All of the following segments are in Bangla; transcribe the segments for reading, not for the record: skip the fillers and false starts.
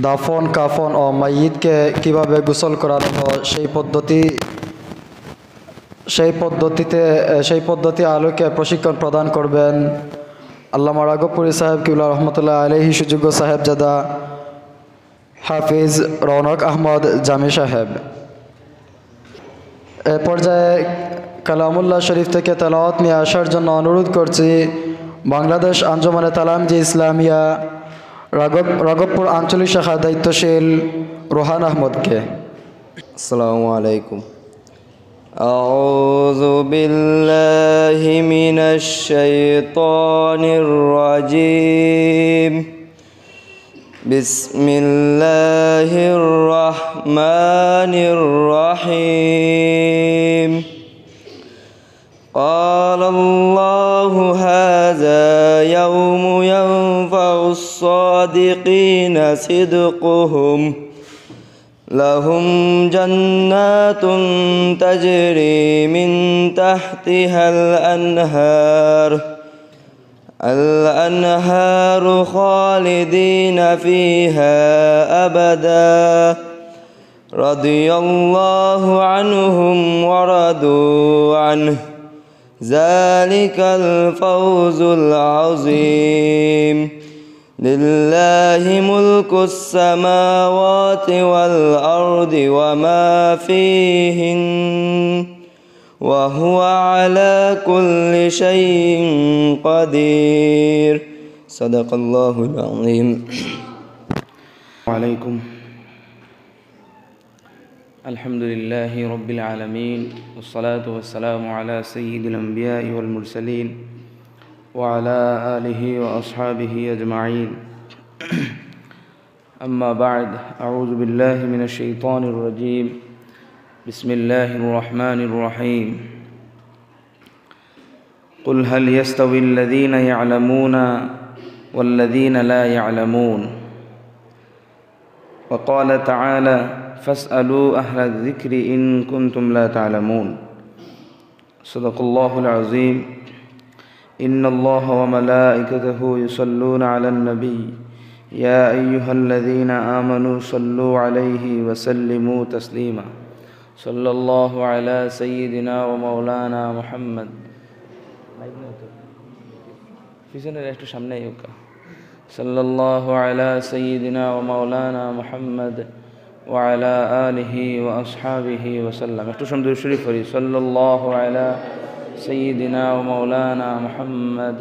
দাফন কাফন ও মাইয়িতকে কিভাবে গোসল করানো হয় সেই পদ্ধতি আলোকে প্রশিক্ষণ প্রদান করবেন আল্লামা রাঘবপুরী সাহেব কিবলা রহমতুল্লাহ আলাইহি সুযোগ্য সাহেবজাদা হাফিজ রৌনক আহমদ জামি সাহেব। এ পর্যায়ে কালামুল্লাহ শরীফ থেকে তেলাওয়াত নিয়ে আসার জন্য অনুরোধ করছি বাংলাদেশ আঞ্জুমানে তালামজি ইসলামিয়া রাঘবপুর আঞ্চলিক শাখার দায়িত্বশীল রোহান আহমদকে। আসসালামু আলাইকুম। আউযু বিল্লাহি মিনাশ শাইতানির রাজিম। বিসমিল্লাহির রহমানির রহিম। قال الله هذا يوم ينفع الصادقين صدقهم لهم جنات تجري من تحتها الأنهار خالدين فيها أبدا رضي الله عنهم ورضوا عنه ذلك الفوز العظيم لله ملك السماوات والأرض وما فيهن وهو على كل شيء قدير صدق الله العظيم. عليكم. الحمد لله رب العالمين والصلاة والسلام على سيد الأنبياء والمرسلين وعلى آله وأصحابه أجمعين. أما بعد، أعوذ بالله من الشيطان الرجيم. بسم الله الرحمن الرحيم. قل هل يستوي الذين يعلمون والذين لا يعلمون. وقال تعالى فاسألوا أهل الذكر إن كنتم لا تعلمون. صدق الله العظيم. إن الله وملائكته يصلون على النبي يا أيها الذين آمنوا صلوا عليه وسلموا تسليما. صلى الله على سيدنا ومولانا محمد. صلى الله على سيدنا ومولانا محمد وعلى آله وأصحابه وسلم. احتشم الشريف صلى الله على سيدنا ومولانا محمد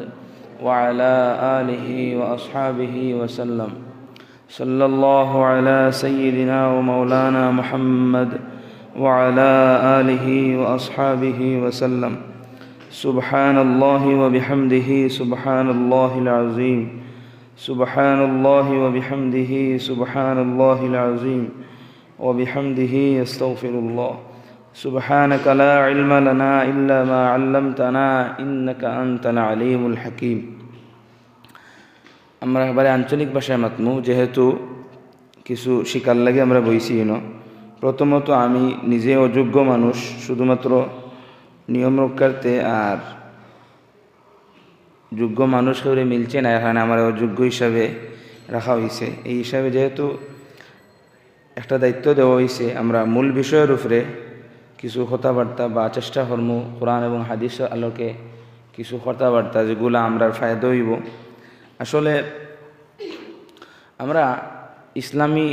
وعلى آله وأصحابه وسلم. صلى الله على سيدنا ومولانا محمد وعلى آله وأصحابه وسلم. سبحان الله وبحمده سبحان الله العظيم. سبحان الله وبحمده سبحان الله العظيم وبحمده استغفر الله. سبحانك لا علم لنا إلا ما علمتنا إنك أنت العليم الحكيم. আমরা এবারে আঞ্চলিক ভাষায় মাতমু, যেহেতু কিছু শিকার লাগে আমরা বইছি। প্রথমত আমি নিজে অযোগ্য মানুষ, শুধুমাত্র নিয়ম রক্ষার্থে, আর যোগ্য মানুষ করে মিলছে না, এখানে আমার অযোগ্য হিসাবে রাখা হয়েছে। এই হিসাবে যেহেতু একটা দায়িত্ব দেওয়া হয়েছে, আমরা মূল বিষয়ের উপরে কিছু কথাবার্তা বা চেষ্টা করবো কোরআন এবং হাদিস আলোকে কিছু কথাবার্তা যেগুলো আমরা ফায়দা হইব। আসলে আমরা ইসলামী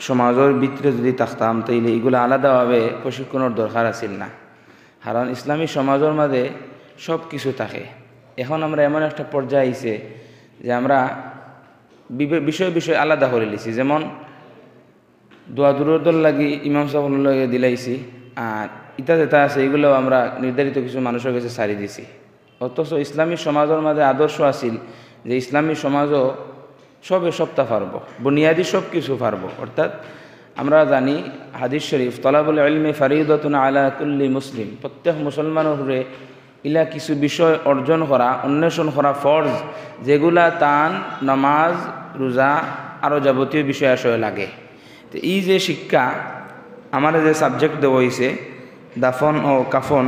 সমাজের ভিতরে যদি থাকতাম তাইলে এগুলো আলাদাভাবে প্রশিক্ষণের দরকার আছিল না, কারণ ইসলামী সমাজের মাঝে সব কিছু থাকে। এখন আমরা এমন একটা পর্যায়ে আইছে যে আমরা বিষয় আলাদা করে লিছি। যেমন দোয়া দূরদল লাগি ইমাম সাহেবের লগে দিলাইছি, আর ইটা যেটা আছে এগুলো আমরা নির্ধারিত কিছু মানুষের কাছে ছাড়ি দিছি। অথচ ইসলামী সমাজের মাঝে আদর্শ আছিল যে ইসলামী সমাজও সবটা পারব, বুনিয়াদি সব কিছু পারব। অর্থাৎ আমরা জানি হাদিস শরীফ তলাবুল ইলমি ফারিদাতুন আলা কুল্লি মুসলিম, প্রত্যেক মুসলমানের উপরে ইলা কিছু বিষয় অর্জন করা, অন্বেষণ করা ফরজ, যেগুলা তান নামাজ রোজা আরও যাবতীয় বিষয় আশয় লাগে। তো এই যে শিক্ষা আমার যে সাবজেক্ট দেওয়া হয়েছে দাফন ও কাফন,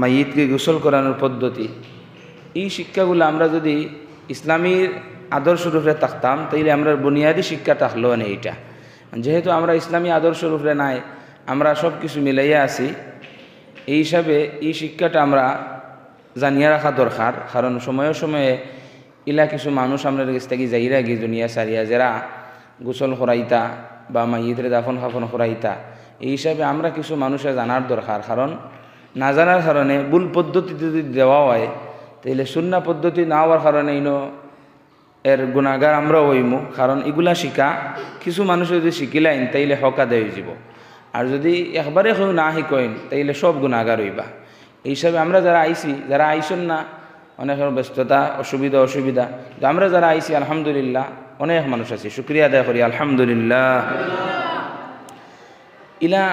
মাইয়িতকে গোসল করানোর পদ্ধতি, এই শিক্ষাগুলো আমরা যদি ইসলামীর আদর্শরূপে থাকতাম তাইলে আমরা বুনিয়াদী শিক্ষা থাকলো না এইটা। যেহেতু আমরা ইসলামী আদর্শরূপে নাই, আমরা সব কিছু মিলাইয়া আছি, এই হিসাবে এই শিক্ষাটা আমরা জানিয়ে রাখা দরকার। কারণ সময়ে সময়ে ইলা কিছু মানুষ আমরা কাছ থেকে যাইরা গিয়ে দুনিয়া সারিয়া যারা গোসল করাইতা বা মাইয়িতরে দাফন খাফন করাইতা, এই হিসাবে আমরা কিছু মানুষের জানার দরকার। কারণ না জানার কারণে ভুল পদ্ধতিতে যদি দেওয়া হয় তাইলে সুন্নাহ পদ্ধতি না হওয়ার কারণে এর গুণাগার আমরাও হইমু। কারণ এগুলা শিখা কিছু মানুষ যদি শিখিলাইন তাইলে হক আদায় হয়ে যাব, আর যদি একবারে কেউ না শিখইন তাইলে সব গুণাগার হইবা। এই হিসাবে আমরা যারা আইছি, যারা আইসন না অনেকের ব্যস্ততা অসুবিধা, কিন্তু আমরা যারা আইছি আলহামদুলিল্লাহ অনেক মানুষ আছি, শুকরিয়া আদায় করি আলহামদুলিল্লাহ। ইলা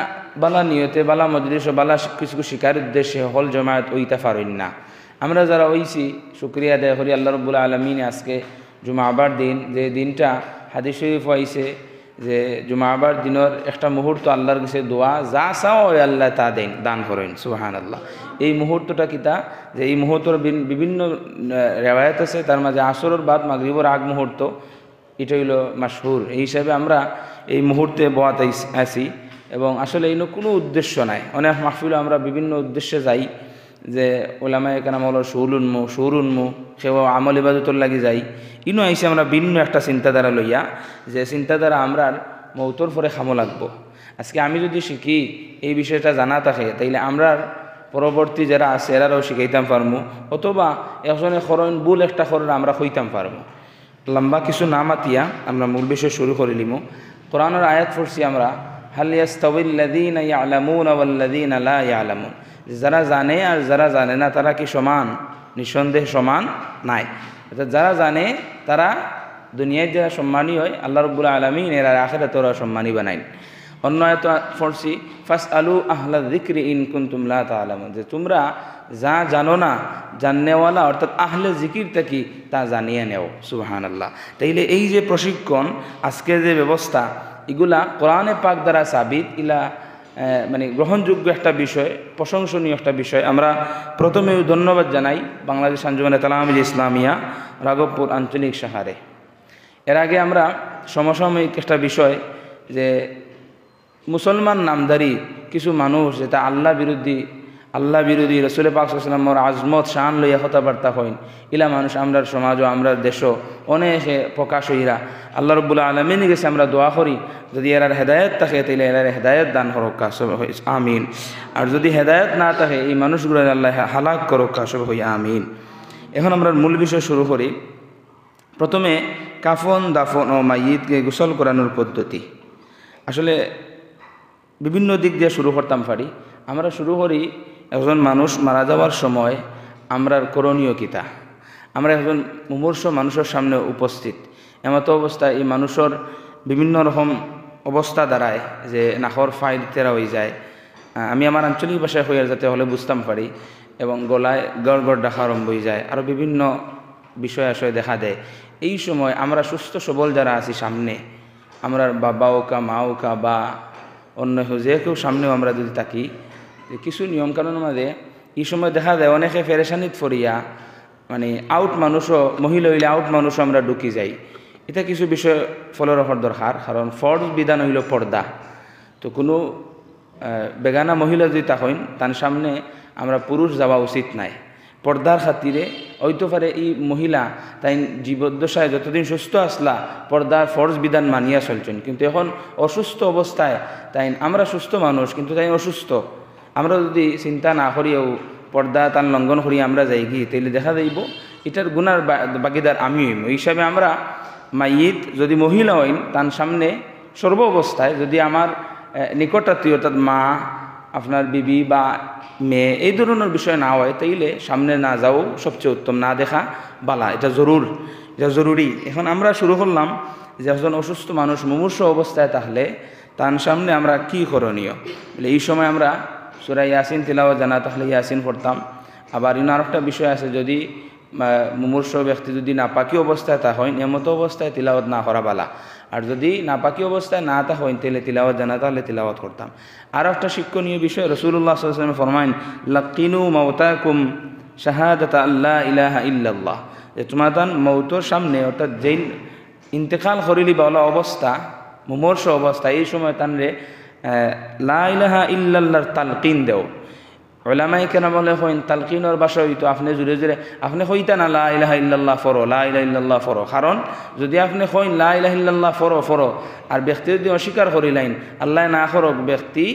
বালা নিয়তে বালা মজলিস ও বালা কিছু শিকার উদ্দেশ্যে হল জমায়েত ওইটা পারেন না। আমরা যারা ওইছি শুকরিয়া আদায় করি আল্লাহ রব্বুল আলমিন। আজকে জুমাবার দিন, যে দিনটা হাদিস শরীফ হয়েছে যে জুমাবার দিনের একটা মুহূর্ত আল্লাহর কাছে দোয়া, যা চাও ওই আল্লাহ তা দেন, দান করেন, সুবহানাল্লাহ। এই মুহূর্তটা কিতা, যে এই মুহূর্তের বিভিন্ন রেওয়ায়ত আছে, তার মাঝে আসরের বাদ মাগরিবের আগ মুহূর্ত, এটা হইল মাশহুর। এই হিসাবে আমরা এই মুহূর্তে বোয়াত আছি এবং আসলে এই কোনো উদ্দেশ্য নাই। অনেক মাহফিল আমরা বিভিন্ন উদ্দেশ্যে যাই, যে ওলামায়ে কেরাম হলো সুর উন্মু সেও আমল ইবাদতর লাগি যাই। ইনো আইসে আমরা ভিন্ন একটা চিন্তাধারা লইয়া, যে চিন্তাধারা আমরা মৌতর পরে খামো লাগবো। আজকে আমি যদি শিখি এই বিষয়টা জানা থাকে, তাইলে আমরা পরবর্তী যারা আছে এরাও শিখাইতাম পারমু, অথবা একজনে খরণ ভুল একটা খরণ আমরা হইতাম পারমু। লম্বা কিছু না মাতিয়া আমরা মূল বিষয় শুরু করে লিমু। কোরআনের আয়াত পড়ছি আমরা, হাল ইয়াস্তাউইল্লাযীনা ইয়ালামুনা ওয়াল্লাযীনা লা ইয়ালামুন, যারা জানে আর যারা জানে না তারা কি সমান? নিঃসন্দেহে সমান নাই। অর্থাৎ যারা জানে তারা দুনিয়ায় যারা সম্মানী হয়, আল্লাহ রাব্বুল আলামিন এর আখিরাতে ওরা সম্মানী বানাইন। অন্য আয়াত পড়ছি, ফাসআলু আহলা যিকরি ইন কুনতুম লা তা'লামুন, যে তোমরা যা জানো না, জাননেওয়ালা অর্থাৎ আহলে জিকিরটা কি তা জানিয়ে নেও, সুবহানাল্লাহ। তাইলে এই যে প্রশিক্ষণ, আজকের যে ব্যবস্থা, এগুলা কোরআনে পাক দ্বারা সাবিত, ইলা মানে গ্রহণযোগ্য একটা বিষয়, প্রশংসনীয় একটা বিষয়। আমরা প্রথমে ধন্যবাদ জানাই বাংলাদেশ আঞ্জুমানে তালামিল ইসলামিয়া রাঘবপুর আঞ্চলিক শাখারে। এর আগে আমরা সমসাময়িক একটা বিষয়, যে মুসলমান নামধারী কিছু মানুষ যেটা আল্লাহ বিরোধী রসুল পাক সাল্লাল্লাহু আলাইহি ওয়াসাল্লামের আজমত শান লইয়া কথাবার্তা হইন, ইলা মানুষ আমরার সমাজ ও আমরার দেশও অনেকে প্রকাশ হইরা। আল্লাহ রাব্বুল আলামিনের কাছে আমরা দোয়া করি, যদি এরার হেদায়েত থাকে তাইলে এরার হেদায়েত দান করুক, আমিন। আর যদি হেদায়েত না থাকে এই মানুষগুলো আল্লাহ হালাক করুক, সব হই আমিন। এখন আমরা মূল বিষয় শুরু করি। প্রথমে কাফন দাফন ও মাইয়িতকে গোসল করানোর পদ্ধতি। আসলে বিভিন্ন দিক দিয়ে শুরু করতাম পারি। আমরা শুরু করি, একজন মানুষ মারা যাওয়ার সময় আমরার করণীয় কিতা। আমরা একজন মুমূর্ষ মানুষের সামনে উপস্থিত, এমতো অবস্থায় এই মানুষের বিভিন্ন রকম অবস্থা দাঁড়ায়, যে নাকর ফাইল তেরা হয়ে যায়। আমি আমার আঞ্চলিক ভাষায় হইয়া যাতে হলে বুঝতাম পারি, এবং গলায় গড় ডাকা আরম্ভ হয়ে যায়, আরও বিভিন্ন বিষয় আশয় দেখা দেয়। এই সময় আমরা সুস্থ সবল যারা আছি সামনে, আমরা বাবা ওকা মা ওকা বা অন্য যে কেউ সামনেও আমরা যদি থাকি, কিছু নিয়মকানুনের মাঝে এই সময় দেখা যায় অনেকে ফেরেশানিত ফরিয়া, মানে আউট মানুষও, মহিলা হইলে আউট মানুষও আমরা ঢুকি যাই। এটা কিছু বিষয় ফলো রাখার দরকার। কারণ ফরজ বিধান হইল পর্দা। তো কোনো বেগানা মহিলা যদি থাকেন, তার সামনে আমরা পুরুষ যাওয়া উচিত নাই। পর্দার খাতিরে হইতে পারে এই মহিলা তাই জীবদ্দশায় যতদিন সুস্থ আসলা পর্দার ফরজ বিধান মানিয়া চলছেন, কিন্তু এখন অসুস্থ অবস্থায় তাই আমরা সুস্থ মানুষ কিন্তু তাই অসুস্থ, আমরা যদি চিন্তা না করিও পর্দা তার লঙ্ঘন করি আমরা যাই গিয়ে, তাইলে দেখা যাইব এটার গুনার বাগিদার আমি হইম। এই হিসাবে আমরা মাইয়িত যদি মহিলা হইন, তার সামনে সর্ব অবস্থায় যদি আমার নিকটাত্মীয় অর্থাৎ মা, আপনার বিবি বা মেয়ে এই ধরনের বিষয় না হয়, তাইলে সামনে না যাও সবচেয়ে উত্তম, না দেখা বালা, এটা জরুরি। এখন আমরা শুরু করলাম যে একজন অসুস্থ মানুষ মুমূর্ষ অবস্থায় থাকলে তার সামনে আমরা কি করণীয়। বলে এই সময় আমরা সূরা ইয়াসিন তিলাওয়াত জানা থাকলে ইয়াসিন পড়তাম। আবার ইন আরেকটা বিষয় আছে, যদি মুমূর্ষ ব্যক্তি যদি নাপাকি অবস্থায় তা হয়, এমতো অবস্থায় তিলাওয়াত না করা বালা। আর যদি নাপাকি অবস্থায় না তা হয় তাহলে তিলাওয়াত জানা তাহলে তিলাওয়াত করতাম। আর একটা শিক্ষণীয় বিষয়, রাসূলুল্লাহ সাল্লাল্লাহু আলাইহি ওয়াসাল্লাম ফরমাইন, লাকিনু মাওতাকুম শাহাদাতা আল্লা ইলাহা ইল্লাল্লাহ, যে তোমার তান মৌতর সামনে অর্থাৎ যেই ইন্তেকাল করিলি বলা অবস্থা মুমূর্ষ অবস্থা এই সময় তানরে লা ইলাহা ইল্লাল্লাহর তালকিন দেও। ওলামাই কেন বলে হইন তালকিনের বাসা হইতো আপনি জুড়ে জুড়ে আপনি হইতা না লা ইলাহা ইল্লাল্লাহ ফরো, লা ইলাহা ইল্লাল্লাহ ফরো। কারণ যদি আপনি হইন লা ইলাহা ইল্লাল্লাহ ফরো ফরো আর ব্যক্তি যদি অস্বীকার করিলাইন আল্লাহ না করক ব্যক্তি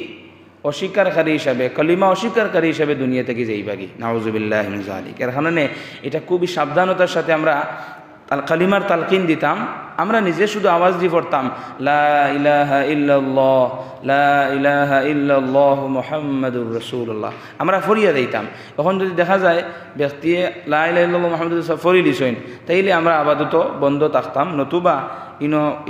অস্বীকারী হিসাবে কলিমা অস্বীকারী হিসাবে দুনিয়া থেকে যাইবাগি, নাউজুবিল্লাহি মিন যালিক। এর কারণে এটা খুবই সাবধানতার সাথে আমরা কালিমার তালকিন দিতাম। আমরা নিজে শুধু আওয়াজ দিয়ে পড়তাম লা ইলাহা ইল্লাল্লাহ, লা ইলাহা ইল্লাল্লাহু মুহাম্মাদুর রাসূলুল্লাহ, আমরা ফরিয়া দিতাম। এখন যদি দেখা যায় ব্যক্তি লা ইলাহা ইল্লাল্লাহ মুহাম্মাদুর রাসূল ফরি দিছেন, তাইলে আমরা আপাতত বন্ধ থাকতাম। নতুবা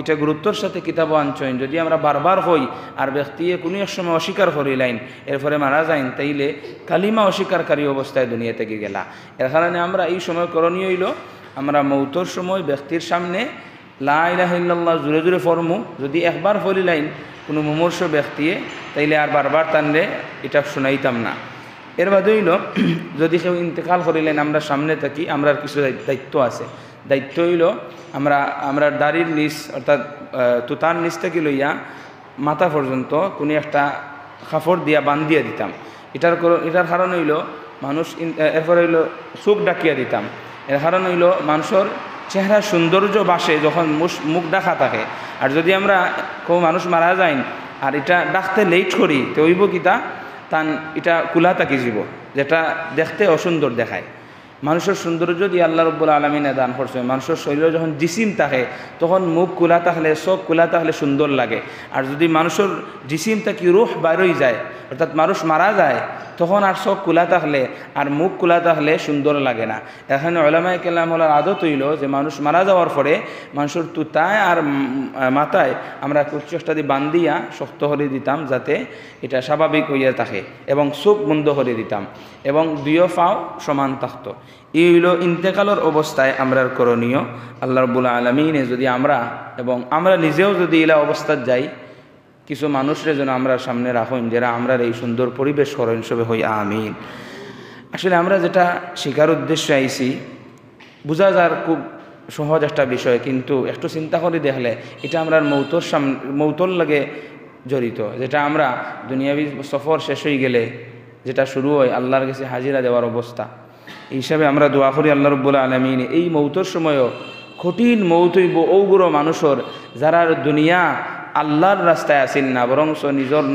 এটা গুরুত্বর সাথে কিতাব আনছেন, যদি আমরা বারবার হই আর ব্যক্তি কোনো এক সময় অস্বীকার করিলাইন এরপরে মারা যাইন, তাইলে কালিমা অস্বীকারী অবস্থায় দুনিয়া থেকে গেলা। এর কারণে আমরা এই সময় করণীয় হইল আমরা মৌতর সময় ব্যক্তির সামনে লা ইলাহা ইল্লাল্লাহ জুড়ে জুড়ে ফরমু। যদি একবার ফরিলাইন কোনো মুমূর্ষ ব্যক্তিয়ে, তাইলে আর বারবার টানলে এটা শুনাইতাম না। এর বাদে হইল যদি কেউ ইন্তেকাল করিলেন আমরা সামনে থাকি, আমরা কিছু দায়িত্ব আছে। দায়িত্ব হইল আমরা দাড়ির নিচ অর্থাৎ তুতার নিচ থেকে লইয়া মাথা পর্যন্ত কোনো একটা কাপড় দিয়া বান্ধিয়া দিতাম। এটার কারণ হইল মানুষ, এরপরে হইল চোখ ডাকিয়া দিতাম। এর কারণ হইল মানুষের চেহারা সৌন্দর্য বাসে যখন মুখ ডাকা থাকে। আর যদি আমরা কেউ মানুষ মারা যায় আর এটা ডাকতে লেট করি তো হইব কিতা তান এটা কুলা তাকি যাব, যেটা দেখতে অসুন্দর দেখায়। মানুষের সৌন্দর্য দিয়ে আল্লাহ রাব্বুল আলামিনে দান করছে। মানুষের শরীরে যখন জিসিম থাকে তখন মুখ কুলা থাকলে চোখ কুলা থাকলে সুন্দর লাগে। আর যদি মানুষের জিসিম থাকি রুহ বাইরই যায় অর্থাৎ মানুষ মারা যায় তখন আর চোখ কুলা থাকলে আর মুখ কুলা থাকলে সুন্দর লাগে না। এখানে উলামায়ে কেরামের আদত হইল যে মানুষ মারা যাওয়ার পরে মানুষের তুতায় আর মাথায় আমরা কুচটা দিয়ে বান্ধিয়া শক্ত করে দিতাম যাতে এটা স্বাভাবিক হইয়া থাকে, এবং চোখ বন্ধ করে দিতাম এবং দুইও পাও সমান থাকতো। এই হইল ইন্তেকালের অবস্থায় আমরার করণীয়। আল্লাহ রাব্বুল আলামিনে যদি আমরা এবং আমরা নিজেও যদি এলা অবস্থায় যাই, কিছু মানুষের জন্য আমরা সামনে রাখুন যারা আমরা এই সুন্দর পরিবেশ করেন সবে হই আমিন। আসলে আমরা যেটা শেখার উদ্দেশ্যে আইছি বোঝা যার খুব সহজ একটা বিষয়, কিন্তু একটু চিন্তা করে দেখলে এটা আমরা মৌতর লাগে জড়িত। যেটা আমরা দুনিয়াবি সফর শেষ হয়ে গেলে যেটা শুরু হয় আল্লাহর কাছে হাজিরা দেওয়ার অবস্থা, এই হিসাবে আমরা দোয়া করি আল্লাহ রাব্বুল আলামিন এই মৌতর সময়ও কঠিন মৌত হইব ওগুলো মানুষের যারা দুনিয়া আল্লাহর রাস্তায় আসিল না, বরং নিজের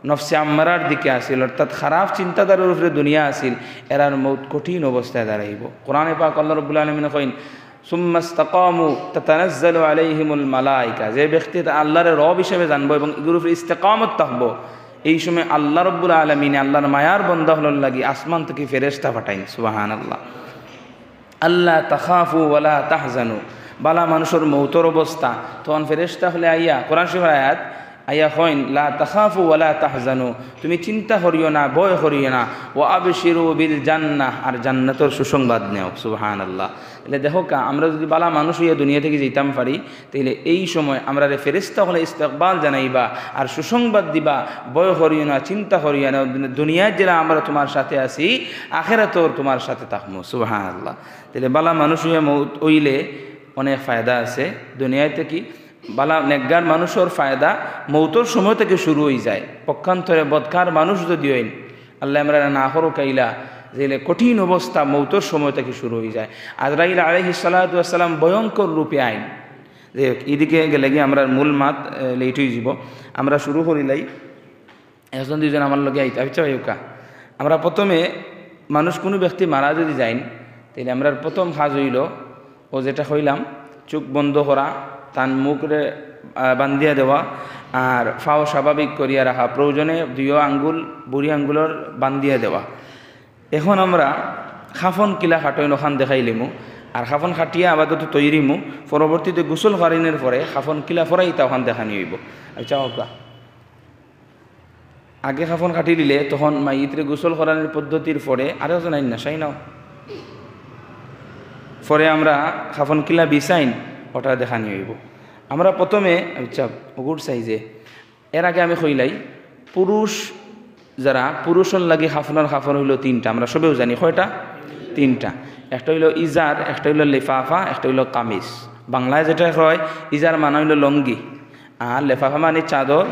নফসে আম্মারার দিকে আসিল, অর্থাৎ খারাপ চিন্তাধারার উপরে দুনিয়া আসিল, এরার মৌত কঠিন অবস্থায় দাঁড়াইব। কোরআনে পাক আল্লাহ রাব্বুল আলামিন কইন সুম্মা ইসতাকামু তাতানাজ্জালু আলাইহিমুল মালায়েকা, যে ব্যক্তি আল্লাহর রব হিসেবে জানবো এবং এগুলোর উপরে ইস্তেকামত থাকবো, এই সময় আল্লাহ রাব্বুল আলামিন আল্লাহর মায়ার বান্দা হল লাগি আসমান থেকে ফেরেশতা পাঠাইন। সুবহানাল্লাহ। আল্লাহ তাখাফু ওয়ালা তাহজানু, বালা মানুষের মৌতর অবস্থা তখন ফেরেশতা হলে আইয়া কোরআন শরীফের আয়াত আইয়া হইন লা তাখাফু ওয়ালা তাহজানু, তুমি চিন্তা করিও না, ভয় করিও না, ও আবশিরু বিল জান্নাহ, আর জান্নাতের সুসংবাদ নেও। সুবহানাল্লাহ। তাহলে দেখো আমরা যদি বালা মানুষ হইয়া দুনিয়া থেকে যেতাম পারি, তাহলে এই সময় আমরা ফেরেশতা হলে ইস্তেকবাল জানাইবা আর সুসংবাদ দিবা, ভয় করিও না, চিন্তা করিও না, দুনিয়ায় যারা আমরা তোমার সাথে আছি আখিরাতেও তোমার সাথে থাকবো। সুবহানাল্লাহ। তাহলে বালা মানুষ হইয়া মৌত হইলে অনেক ফায়দা আছে দুনিয়ায় থেকে। বালা নেকগার মানুষের ফায়দা মৌতর সময় থেকে শুরু হয়ে যায়। পক্ষান্তরে বদকার মানুষ যদি হইন আল্লাহ আমরা না করো কাইলা যে কঠিন অবস্থা মৌতর সময় থেকে শুরু হয়ে যায়। আজরাইল আলাইহিস সালাতু ওয়াস সালাম ভয়ঙ্কর রূপে আইন যে এদিকে গেলে গিয়ে আমরা মূল মাত লেট হয়ে যাব। আমরা শুরু করিলাই একজন দুইজন আমার লগে আইতে আচ্ছা ভাইকা। আমরা প্রথমে মানুষ কোনো ব্যক্তি মারা যদি যাইন তাহলে আমরা প্রথম কাজ হইল ও যেটা হইলাম চোখ বন্ধ করা, তান মুখরে বান্ধিয়া দেওয়া আর ফাও স্বাভাবিক করিয়া রাখা, প্রয়োজনে দুই আঙ্গুল বুড়ি আঙ্গুলের বান্ধিয়া দেওয়া। এখন আমরা খাফন কিলা খাটইন ওখান দেখাইলিমু আর খাফন খাটিয়া আবাদত তৈরিমু, পরবর্তীতে গোসল ফারিনের পরে খাফন কিলা ফরাই তা ওখান দেখানি হইব। আচ্ছা ওকা আগে খাফন খাটি দিলে তখন মাইতরে গোসল করানোর পদ্ধতির পরে আরও জানাই না সাই নাও পরে আমরা খাফন কিলা বিছাইন ওটা দেখানি হইব। আমরা প্রথমে আচ্ছা গুড সাইজে এর আগে আমি কইলাই পুরুষ যারা পুরুষের লাগে খাফনের খাফন হইল তিনটা, আমরা সবেও জানি কয়টা তিনটা। একটা হইল ইজার, একটা হইল লেফাফা, একটা হইল কামিজ। বাংলায় যেটা হয় ইজার মানে হইল লঙ্গি, আর লেফাফা মানে চাদর,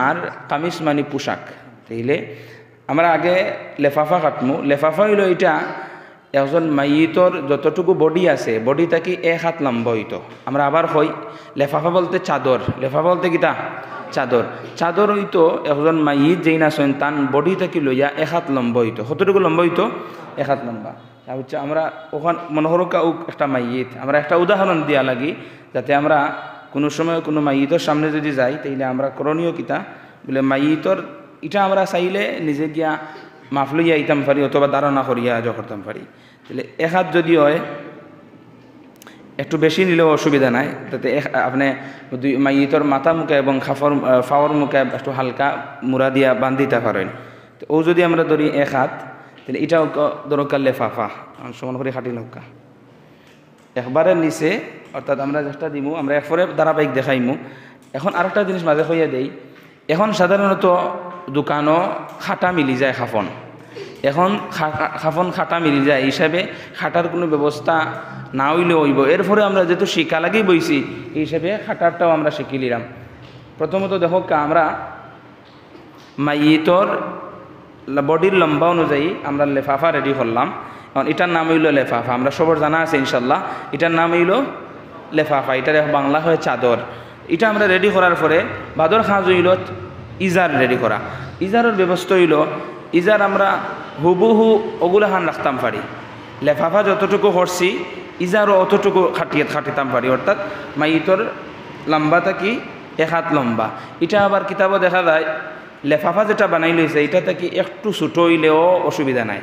আর কামিজ মানে পোশাক। তাইলে আমরা আগে লেফাফা কাটমু। লেফাফা হইল এটা একজন মাইয়িতর যতটুকু বডি আছে বডি থাকি 1 হাত লম্বা হইতো। আমরা আবার হই লেফাফা বলতে চাদর, লেফাফা বলতে কিতা চাদর। চাদর হইতো একজন মাইয়িত যেই না সৈন তান বডি থাকি লইয়া 1 হাত লম্বা হইতো। কতটুকু লম্বা হইতো? 1 হাত লম্বা। তা হচ্ছে আমরা ওখান মনোহরকা একটা মাইয়িত, আমরা একটা উদাহরণ দিয়া লাগি যাতে আমরা কোনো সময় কোনো মাইয়িতর সামনে যদি যাই তাইলে আমরা করণীয় কিতা বলে মাইয়িতর এটা আমরা চাইলে নিজে গিয়া মাফ লইয়া আইতাম পারি অথবা ধারণা করিয়া আজ করতাম পারি। তাহলে 1 হাত যদি হয় একটু বেশি নিলেও অসুবিধা নাই, তাতে আপনি মাইয়িতর মাথা মুখে এবং ফাওয়ার মুখে একটু হালকা মুড়া দিয়া বান্ধিতে পারেন। তো ও যদি আমরা ধরি 1 হাত, তাহলে এটাও দরকার লেফাফা সমান করে খাটি লক্কা একবারের নিচে, অর্থাৎ আমরা যেটা দিমু আমরা একবারে ধারাবাহিক দেখাইমু। এখন আরেকটা জিনিস মাঝে হইয়া দেই, এখন সাধারণত দোকানও খাটা মিলি যায় খাফন। এখন খাফন খাটা মিলি যায় হিসাবে খাটার কোনো ব্যবস্থা না হইলেও হইব। এরপরে আমরা যেহেতু শিক্ষা লাগেই বইছি এই হিসাবে খাটারটাও আমরা শিখি নিলাম। প্রথমত দেখো আমরা মাইয়িতর বডির লম্বা অনুযায়ী আমরা লেফাফা রেডি করলাম। এখন এটার নাম হইল লেফাফা, আমরা সবার জানা আছে ইনশাল্লাহ। এটার নাম হইল লেফাফা, এটার বাংলা হয় চাদর। এটা আমরা রেডি করার পরে বাদর খাজ হইল ইজার রেডি করা। ইজারের ব্যবস্থা হইল ইজার আমরা হুবহু ওগুলাহান রাখতাম পারি। লেফাফা যতটুকু করছি ইজারও অতটুকু খাটিতাম পারি, অর্থাৎ মাইয়িতর লম্বা থাকি 1 হাত লম্বা। এটা আবার কিতাবও দেখা যায় লেফাফা যেটা বানাই লইছে এটা থাকি একটু ছোটো হইলেও অসুবিধা নাই,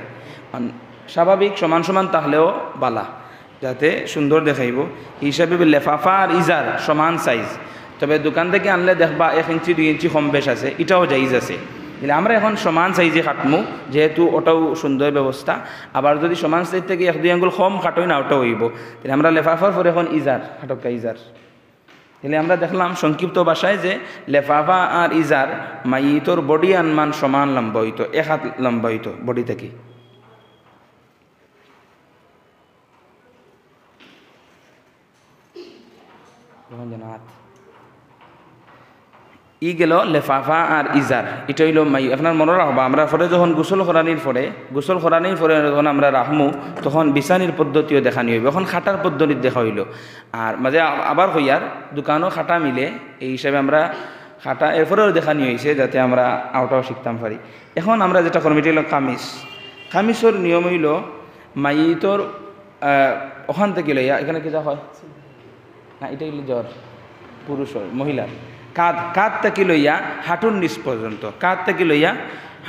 স্বাভাবিক সমান সমান তাহলেও বালা, যাতে সুন্দর দেখাইব এই হিসাবে লেফাফা আর ইজার সমান সাইজ। তবে দোকান থেকে আনলে দেখবা 1 ইঞ্চি 2 ইঞ্চি কম বেশ আছে, এটাও জাইজ আছে। তাহলে আমরা এখন সমান সাইজে কাটমু, যেহেতু ওটাও সুন্দর ব্যবস্থা। আবার যদি সমান সাইজ থেকে 1-2 আঙ্গুল কম কাটোই না ওটাও হইব। তাহলে আমরা লেফাফার পরে এখন ইজার খাটকা ইজার। তাহলে আমরা দেখলাম সংক্ষিপ্ত ভাষায় যে লেফাফা আর ইজার মাইয়িতর বডি আনমান সমান লম্বা হইতো, 1 হাত লম্বা হইতো বডি থেকে। ই গেল লেফাফা আর ইজার, এটা হইল আপনার মনে রাখবা। আমরা পরে যখন গোসল করানির পরে যখন আমরা রাখমু তখন বিছানির পদ্ধতিও দেখানি হইব। এখন খাটার পদ্ধতি দেখা হইল। আর মাঝে আবার হইয়ার দোকানও খাটা মিলে এই হিসাবে আমরা খাটা এরপরেও দেখানি হয়েছে যাতে আমরা আওটাও শিখতাম পারি। এখন আমরা যেটা করবো এটা হইল কামিজ। কামিজের নিয়ম হইল মাইয়িতর ওখান থেকে লইয়া এখানে কি যা হয় না, এটা হইল জ্বর পুরুষের মহিলার কাঁধ থেকে লইয়া হাঁটুর নিচ পর্যন্ত, কাঁধ থেকে লইয়া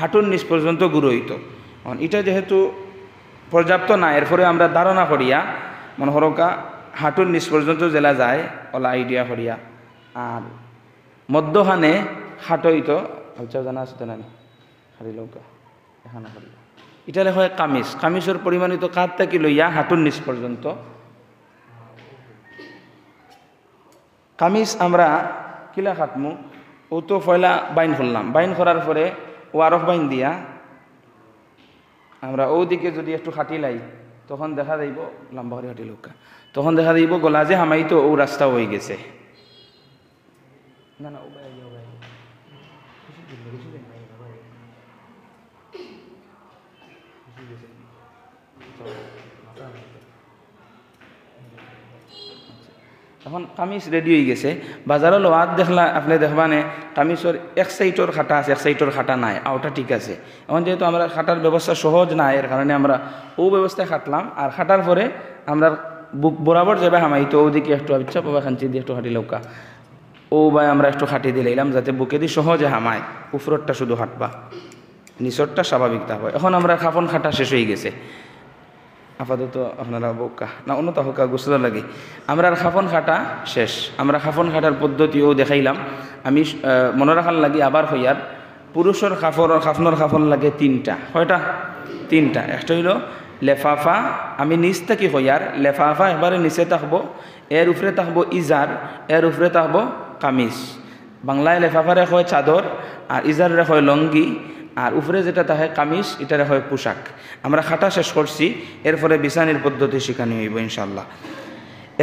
হাঁটুর নিচ পর্যন্ত গুঁড়ো হইতো। এখন এটা যেহেতু পর্যাপ্ত না, এরপরে আমরা ধারণা করিয়া মনে হরকা হাঁটুর নিচ পর্যন্ত জেলা যায় ওলা আইডিয়া করিয়া। আর মধ্যখানে হাঁটো হইতো আচ্ছা জানা আছে না হারি লৌকা এখানে করি, এটা লেখা হয় কামিজ। কামিজের পরিমাণিত কাঁধ থেকে লইয়া হাঁটুর নিচ পর্যন্ত। কামিজ আমরা কিলা খাটমু ও তো পয়লা বাইন করলাম, বাইন করার পরে ও আরফ বাইন দিয়া আমরা ওদিকে যদি একটু খাটি লাই তখন দেখা যাইব লম্বা করে হাঁটি লোকা, তখন দেখা যাইব গলা যে হামাইতো ও রাস্তা হয়ে গেছে। না না এখন কামিজ রেডি হয়ে গেছে। বাজারের লোহাত দেখলা আপনি দেখবানে কামিজের 1 সাইডের খাটা আছে 1 সাইডের খাটা নাই, আওটা ঠিক আছে। এখন যেহেতু আমরা খাটার ব্যবস্থা সহজ না, এর কারণে আমরা ও ব্যবস্থায় খাটলাম। আর খাটার পরে আমরা বুক বরাবর যাবে হামাইতো ওদিকে একটু ইচ্ছা পাবা খাঞ্চি দিয়ে একটু হাঁটি লৌকা ও ভাই আমরা একটু খাটি দিলাম যাতে বুকে দিয়ে সহজে হামায়, উপরটা শুধু হাঁটবা নিচরটা স্বাভাবিক তা হয়। এখন আমরা খাফন খাটা শেষ হয়ে গেছে আপাতত আপনারা বোকা না অন্যতা হোকা গোসল লাগে আমরা খাফন খাটা শেষ। আমরা খাফন খাটার পদ্ধতিও দেখাইলাম। আমি মনে রাখার লাগি আবার হইয়ার পুরুষের খাফনের খাফন লাগে 3টা। কয়টা? 3টা। একটা হইল লেফাফা, আমি নিচ থেকে হইয়ার লেফাফা এবারে নিচে থাকবো, এর উপরে থাকবো ইজার, এর উপরে থাকবো কামিজ। বাংলায় লেফাফারে হয় চাদর আর ইজারে হয় লঙ্গি, আর উপরে যেটা থাকে কামিজ, এটারে হয় পোশাক। আমরা খাটা শেষ করছি, এরপরে বিছানির পদ্ধতি শেখানো হইব ইনশাল্লাহ।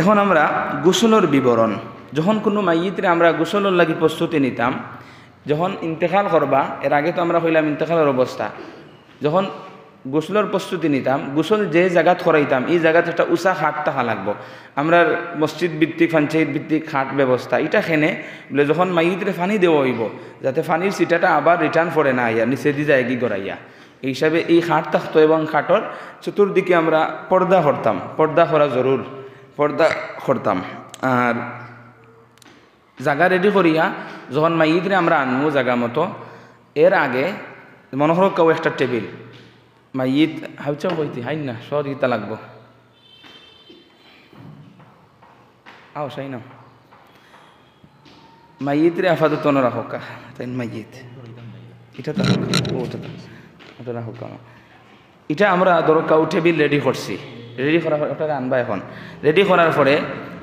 এখন আমরা গোসলের বিবরণ। যখন কোনো মাইয়িতরে আমরা গোসলের লাগি প্রস্তুতি নিতাম, যখন ইন্তেকাল করবা, এর আগে তো আমরা হইলাম ইন্তেকালের অবস্থা, যখন গোসলের প্রস্তুতি নিতাম, গোসল যে জায়গাত করাইতাম এই জায়গাতে একটা উষা খাট থাকা লাগবো। আমরা মসজিদ ভিত্তিক পঞ্চায়েত ভিত্তিক খাট ব্যবস্থা এটা খেনে বলে যখন মাইয়িতরে পানি দেওয়া হইব, যাতে পানির সিটাটা আবার রিটার্ন করে না আইয়া নিচে দিয়ে যায় কি গড়াইয়া, এই হিসাবে এই খাট থাকতো। এবং খাটর চতুর্দিকে আমরা পর্দা করতাম, পর্দা করা জরুর, পর্দা করতাম। আর জায়গা রেডি করিয়া যখন মাইয়িতরে আমরা আনবো জায়গা মতো, এর আগে মনে হলো কেউ একটা টেবিল মাইয়িত হাউচাও কইতি হাই না সর গীতা লাগবো আও সাই না মাইয়িতরে আপাতত না রাখোকা তাই মাইয়িত এটা তো ওটা রাখোকা। এটা আমরা ধরো কাউ টেবিল রেডি করছি, রেডি করার পরে ওটা আনবা। এখন রেডি করার পরে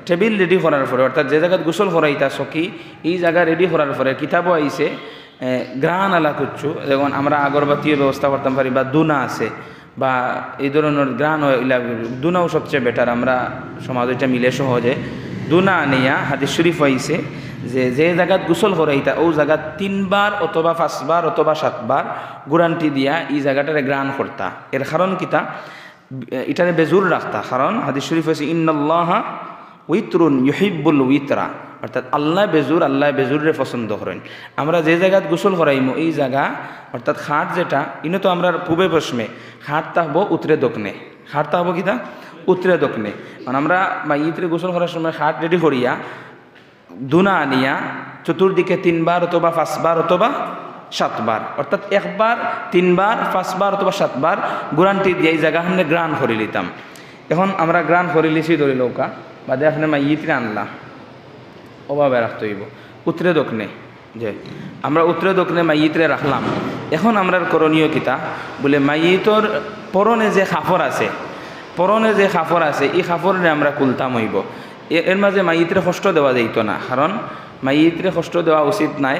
টেবিল রেডি করার পরে অর্থাৎ যে জায়গায় গোসল করাইতা চকি এই জায়গা রেডি করার পরে কিতাবও আইছে গ্রান আলা কুচ্ছু, যেমন আমরা আগরবাতিও ব্যবস্থা করতাম পারি, বা দুনা আছে বা এই ধরনের গ্রান দুনাও সবচেয়ে বেটার। আমরা সমাজ এটা মিলে সহজে দুনা আনিয়া হাদিস শরীফ আইছে যে জায়গাত গোসল করাইতা ও জায়গা 3 বার অথবা 5 বার অথবা 7 বার গুরান্টি দিয়া এই জায়গাটারে গ্রান করতা। এর কারণ কিতা, এটারে বেজুর রাখতা। কারণ হাদিস শরীফ আছে ইন্নাল্লাহা উইতরুন ইউহিব্বুল উইতরা, অর্থাৎ আল্লাহ বেজুর, আল্লাহ বেজুরে পছন্দ করেন। আমরা যে জায়গাত গোসল করাইমো এই জায়গা অর্থাৎ খাট যেটা ইনো তো আমরা পূবে পশ্চিমে, খাট থাকবো উত্তরে দক্ষিণে, খাট থাকবো কিতা উত্তরে দক্ষিণে। মানে আমরা মাইয়িতরে গোসল করার সময় খাট রেডি করিয়া দুনা আনিয়া চতুর্দিকে 3 বার অথবা 5 বার অথবা 7 বার, অর্থাৎ 1 বার 3 বার 5 বার অথবা 7 বার গুরান্টি দিয়ে এই জায়গা আমরা গ্রান করে নিতাম। এখন আমরা গ্রান করে লিছি ধরি লৌকা বাদে আপনি মাইয়িতরে আনলা অভাবে রাখতে হইব উত্তরে দক্ষিণে, যে আমরা উত্তরে দক্ষিণে মাইয়িতরে রাখলাম। এখন আমরা করণীয় কিতা বলে মাইয়িতর পরনে যে কাপড় আছে, পরনে যে কাপড় আছে এই কাপড়ে আমরা কুলতাম হইব। এর মাঝে মাইয়িতরে কষ্ট দেওয়া যাইতো না, কারণ মাইয়িতরে কষ্ট দেওয়া উচিত নাই।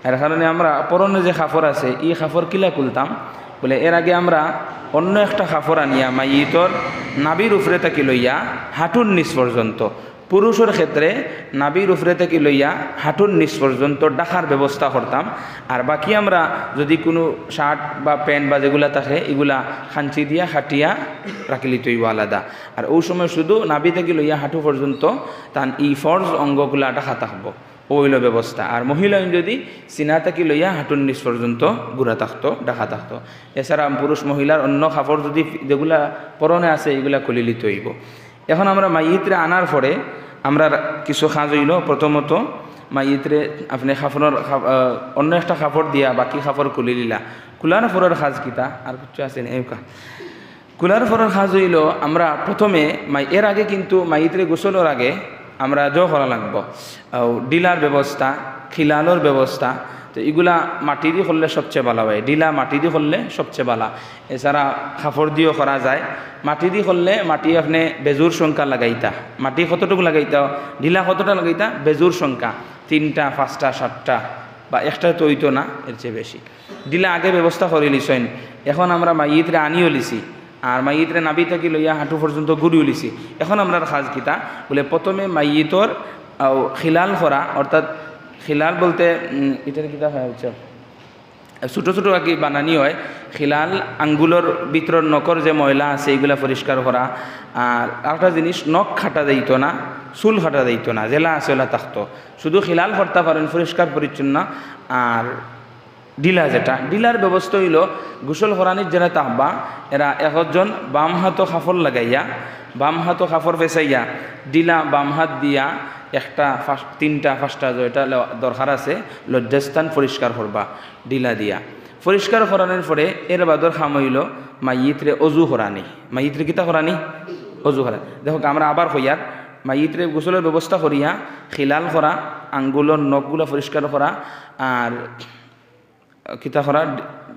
এর কারণে আমরা পরনে যে কাপড় আছে এই কাপড় কিলা কুলতাম বলে এর আগে আমরা অন্য একটা কাপড় আনিয়া মাইয়িতর নাবির উপরে থাকি লইয়া হাঁটুর নিচ পর্যন্ত, পুরুষের ক্ষেত্রে নাবির উপরে থেকে লইয়া হাঁটুর নিচ পর্যন্ত ডাকার ব্যবস্থা করতাম। আর বাকি আমরা যদি কোনো শার্ট বা প্যান্ট বা যেগুলা থাকে এগুলা খাঞ্চি দিয়া খাটিয়া রাখিলি তৈব আলাদা। আর ওই সময় শুধু নাবি থেকে লইয়া হাঁটু পর্যন্ত তান এই ফর্জ অঙ্গগুলা ডাকা থাকবো, ওইল ব্যবস্থা। আর মহিলা যদি সিনা থেকে লইয়া হাঁটুর নিচ পর্যন্ত গুড়া থাকতো, ডাকা থাকতো। এছাড়া পুরুষ মহিলার অন্য কাপড় যদি যেগুলা পরনে আছে এগুলা খুলিলি তৈব। এখন আমরা মাইয়িতরে আনার পরে আমরা কিছু কাজ হইল। প্রথমত মাইয়িতরে আপনি কাপড়ের অন্য একটা কাপড় দিয়া বাকি কাপড় খুলি লিলা। কুলার ফরের কাজ কিতা আর কিছু আছে না একা কুলার ফরের কাজ হইল আমরা প্রথমে এর আগে কিন্তু মাইয়িতরে গোসলের আগে আমরা করা লাগবো ডিলার ব্যবস্থা, খিলালোর ব্যবস্থা। তো এগুলা মাটি দিয়ে করলে সবচেয়ে ভালো হয়, ডিলা মাটি দিয়ে করলে সবচেয়ে ভালো। এছাড়া কাপড় দিয়েও করা যায়। মাটি দিয়ে করলে মাটি আপনি বেজুর সংখ্যা লাগাইতা, মাটি কতটুকু লাগাইতা, ডিলা কতটা লাগাইতা, বেজুর সংখ্যা 3টা 5টা 7টা বা একটা তো হইতো না, এর চেয়ে বেশি ডিলা আগে ব্যবস্থা করে লিছেন। এখন আমরা মাইয়িতরে আনিও লিছি আর মাইয়িতরে নাবি থাকি লইয়া হাঁটু পর্যন্ত ঘুরিও লিছি। এখন আমরা খাজ কিতা বলে প্রথমে মাইয়িতর খিলাল করা, অর্থাৎ খিলাল বলতে এটার কিতা হয় হচ্ছে ছোটো ছোটো আর কি বানানি হয়। খিলাল আঙ্গুলের ভিতরের নখর যে ময়লা আছে এইগুলা পরিষ্কার করা। আর একটা জিনিস, নখ খাটা দিত না, চুল খাটা দিত না, জেলা আছে ওলা থাকতো, শুধু খিলাল করতে পারেন পরিষ্কার পরিচ্ছন্ন। আর ডিলা যেটা ডিলার ব্যবস্থা হইল গোসল করানির যারা তাহবা এরা একজন বাম হাতও কাপড় লাগাইয়া, বাম হাতও কাপড় পেঁচাইয়া ডিলা বাম হাত দিয়া একটা 3টা 5টা যেটা দরকার আছে লজ্জাস্থান পরিষ্কার করবা ডিলা দিয়া। পরিষ্কার করানোর পরে এর বাদর খাম হইল মাইয়িতরে অজু করানি। মাইয়িতরে কিতা করানি? অজু করা। দেখো আমরা আবার হইয়ার মাইয়িতরে গোসলের ব্যবস্থা করিয়া খিলাল করা, আঙ্গুলের নখগুলো পরিষ্কার করা আর কিতা করা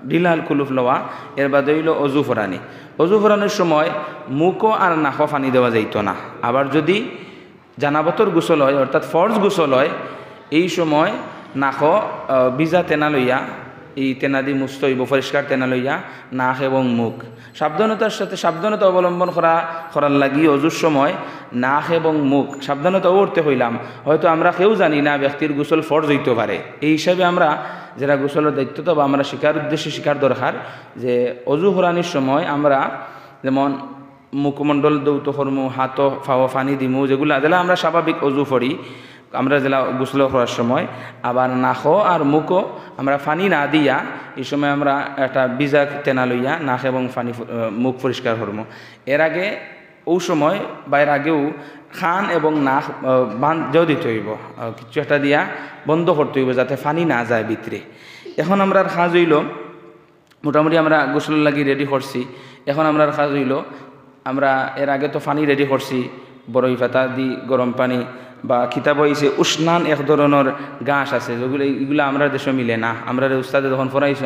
ডিলাল কুলুফ লওয়া। এর বাদে হইল অজু ফরানি। অজু ফরানোর সময় মুখও আর নাকও পানি দেওয়া যাইত না। আবার যদি জানাবতর গোসল হয় অর্থাৎ ফরজ গোসল হয় এই সময় নাকও ভিজা তেনা লইয়া এই তেনা দি মুছতে হইব, পরিষ্কার তেনা লইয়া নাক এবং মুখ। সাবধানতার সাথে সাবধানতা অবলম্বন করার লাগি অজুর সময় নাক এবং মুখ সাবধানতা করতে হইলাম। হয়তো আমরা কেউ জানি না ব্যক্তির গোসল ফরজ হইতে পারে, এই হিসাবে আমরা যারা গোসলের দায়িত্ব তো বা আমরা শিকার উদ্দেশ্যে শিকার দরকার যে অজু হরানির সময় আমরা যেমন মুখমণ্ডল দৌত ফরমু, হাত ফাওয়া ফানি দিমু, যেগুলো যেগুলো আমরা স্বাভাবিক অজু করি আমরা যেটা গোসল করার সময়, আবার নাকও আর মুখও আমরা ফানি না দিয়া এই সময় আমরা একটা ভিজা তেনা লইয়া নাক এবং ফানি মুখ পরিষ্কার করবো। এর আগে ওই সময় বাইর আগেও খান এবং নাক বান্ধ দিতে হইব, কিছু একটা দিয়া বন্ধ করতে হইব যাতে ফানি না যায় ভিতরে। এখন আমরা খাজ হইল মোটামুটি আমরা গোসল লাগি রেডি করছি। এখন আমরা খাজ হইল আমরা এর আগে তো পানি রেডি করছি, বরই পাতা দি গরম পানি বা কিতাব হয়েছে উষ্ণান এক ধরনের গাছ আছে যেগুলো এগুলো আমরা দেশে মিলে না। আমরা উস্তাদে যখন ফরাইছেন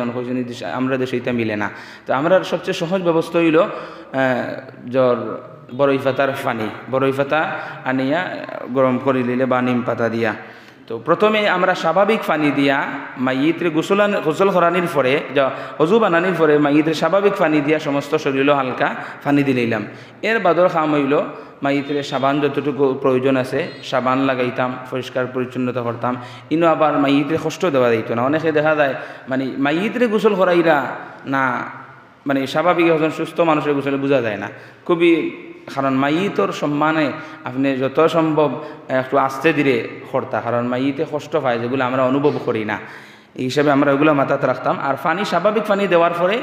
আমরা দেশে এটা মিলে না। তো আমরা সবচেয়ে সহজ ব্যবস্থা হইল জ্বর বরই পাতার পানি, বরই পাতা আনিয়া গরম করে দিলে বা নিম পাতা দিয়া। তো প্রথমে আমরা স্বাভাবিক পানি দিয়া মাইয়িত্রে গোসল করানির পরে অজু বানানির পরে মাইয়িত্রে স্বাভাবিক পানি দিয়া সমস্ত শরীরও হালকা পানি দিলাম। এর বাদর খাম হইল মাইয়িত্রে সাবান যতটুকু প্রয়োজন আছে সাবান লাগাইতাম, পরিষ্কার পরিচ্ছন্নতা করতাম। ইনো আবার মাইয়িত্রে কষ্ট দেওয়া দিত না। অনেকে দেখা যায় মানে মাইয়িত্রে গোসল করাইরা না, মানে স্বাভাবিক একজন সুস্থ মানুষের গোসলে বোঝা যায় না খুবই, কারণ মাইয়িতর সম্মানে আপনি যত সম্ভব একটু আস্তে ধীরে করতা, কারণ মাইয়িতে কষ্ট পায় যেগুলো আমরা অনুভব করি না। এই হিসাবে আমরা ওগুলো মাথাতে রাখতাম। আর পানি স্বাভাবিক পানি দেওয়ার পরে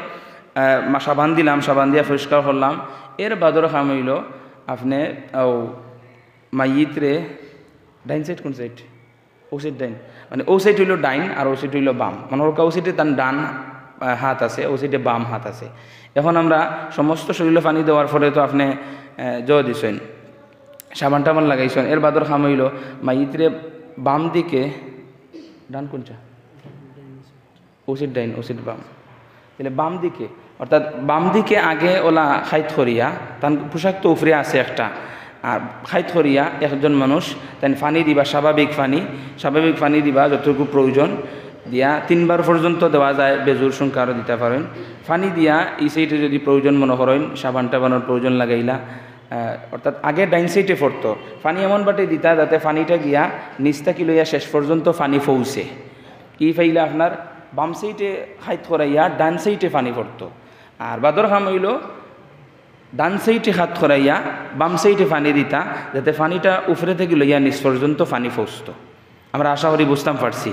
সাবান দিলাম, সাবান দিয়ে পরিষ্কার করলাম। এর বাদর কাম হইল আপনি মাইয়িতরে ডাইন সাইড কোন সাইড? ও সাইড ডাইন, মানে ও সাইড হইল ডাইন আর ও সাইড হইল বাম, মানে ওর ও সাইডে তার ডান হাত আছে, ও সাইডে বাম হাত আছে। এখন আমরা সমস্ত শরীরে পানি দেওয়ার পরে তো আপনি দিছেন, সাবান টাবান লাগাইছেন। এর বাদর খাম হইল মাইয়িত্রে বাম দিকে, ডান কোনটা? ওসিড ডাইন ওসিড বাম, তাহলে বাম দিকে অর্থাৎ বাম দিকে আগে ওলা খাইত করিয়া তার পোশাক তো উফরে আছে একটা, আর খাইত করিয়া একজন মানুষ তাই পানি দিবা, স্বাভাবিক পানি দিবা যতটুকু প্রয়োজন দিয়া 3 বার পর্যন্ত দেওয়া যায়, বেজুর সংখ্যা আরও দিতে পারেন। পানি দিয়া এই সাইডে যদি প্রয়োজন মনে করেন সাবান টাবানোর প্রয়োজন লাগাইলা, অর্থাৎ আগে ডাইন সাইডে পড়তো পানি এমন বাটে দিতা যাতে পানিটা গিয়া নিচটাকি লইয়া শেষ পর্যন্ত পানি পৌঁছে। ই ফাইলে আপনার বাম সাইডে খাইত করাইয়া ডান সাইডে পানি পড়তো। আর বাদর খাম হইল ডান সাইডে হাত করাইয়া বাম সাইডে পানি দিতা যাতে পানিটা উপরে থেকে লইয়া নিচ পর্যন্ত পানি পৌঁছত। আমরা আশা করি বুঝতাম পারছি।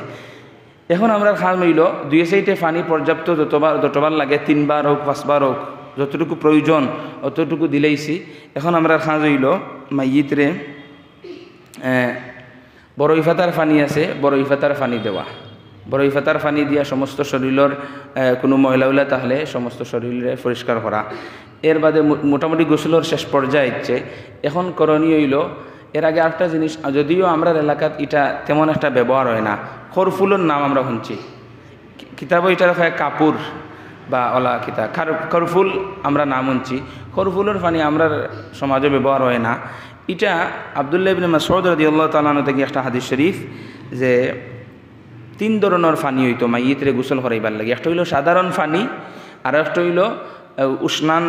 এখন আমরা খাম হইল 2 সাইডে পানি পর্যাপ্ত যতবার লাগে 3 বার হোক 5 বার হোক যতটুকু প্রয়োজন অতটুকু দিলেইছি। এখন আমরা খাজ হইল মাইয়িত্রে বরই পাতার পানি আছে, বরই পাতার পানি দেওয়া, বরই পাতার পানি দিয়া সমস্ত শরীরের কোনো ময়লা উলা তাহলে সমস্ত শরীরে পরিষ্কার করা। এর বাদে মোটামুটি গোসলের শেষ পর্যায়ে ইচ্ছে এখন করণীয় হইল, এর আগে আরেকটা জিনিস যদিও আমরা এলাকাত এটা তেমন একটা ব্যবহার হয় না, খরফুলের নাম আমরা শুনছি, কিতাব এটা হয় কাপুর বা ওলা কিতা খরফুল আমরা নাম শুনছি। খরফুলের পানি আমরা সমাজে ব্যবহার হয় না। এটা আব্দুল্লাহ ইবনে মাসউদ রাদিয়াল্লাহু তাআলা আনহু থেকে একটা হাদিস শরীফ যে 3 ধরনের পানি হইতো মাইয়িতরে গোসল করাইবার লাগে। একটা হইল সাধারণ পানি, আর একটা হইল উষ্ণান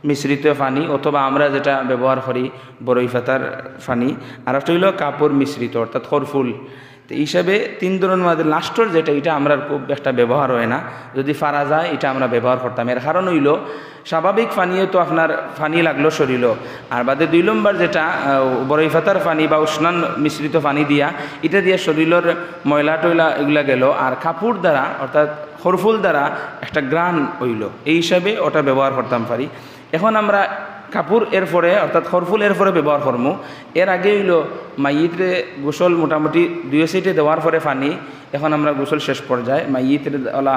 মিশ্রিত পানি অথবা আমরা যেটা ব্যবহার করি বরই পাতার পানি, আর একটা হইল কাপড় মিশ্রিত অর্থাৎ খরফুল। তো এই হিসাবে 3 ধরনের মধ্যে লাস্টের যেটা এটা আমরা খুব একটা ব্যবহার হয় না, যদি পারা যায় এটা আমরা ব্যবহার করতাম। এর কারণ হইল স্বাভাবিক পানিও তো আপনার পানি লাগলো শরীরও, আর বাদে 2 নম্বর যেটা বরই পাতার পানি বা উষ্ণান মিশ্রিত পানি দিয়া এটা দিয়ে শরীরের ময়লা টয়লা এগুলা গেল, আর কাপড় দ্বারা অর্থাৎ খরফুল দ্বারা একটা গ্রান হইল, এই হিসাবে ওটা ব্যবহার করতাম পারি। এখন আমরা কাপড় এর পরে অর্থাৎ খরফুল এর পরে ব্যবহার করবো। এর আগে হইল মাইয়িতরে গোসল মোটামুটি 2 সাইডে দেওয়ার পরে পানি। এখন আমরা গোসল শেষ পর্যায়ে মাইয়িতরে ওলা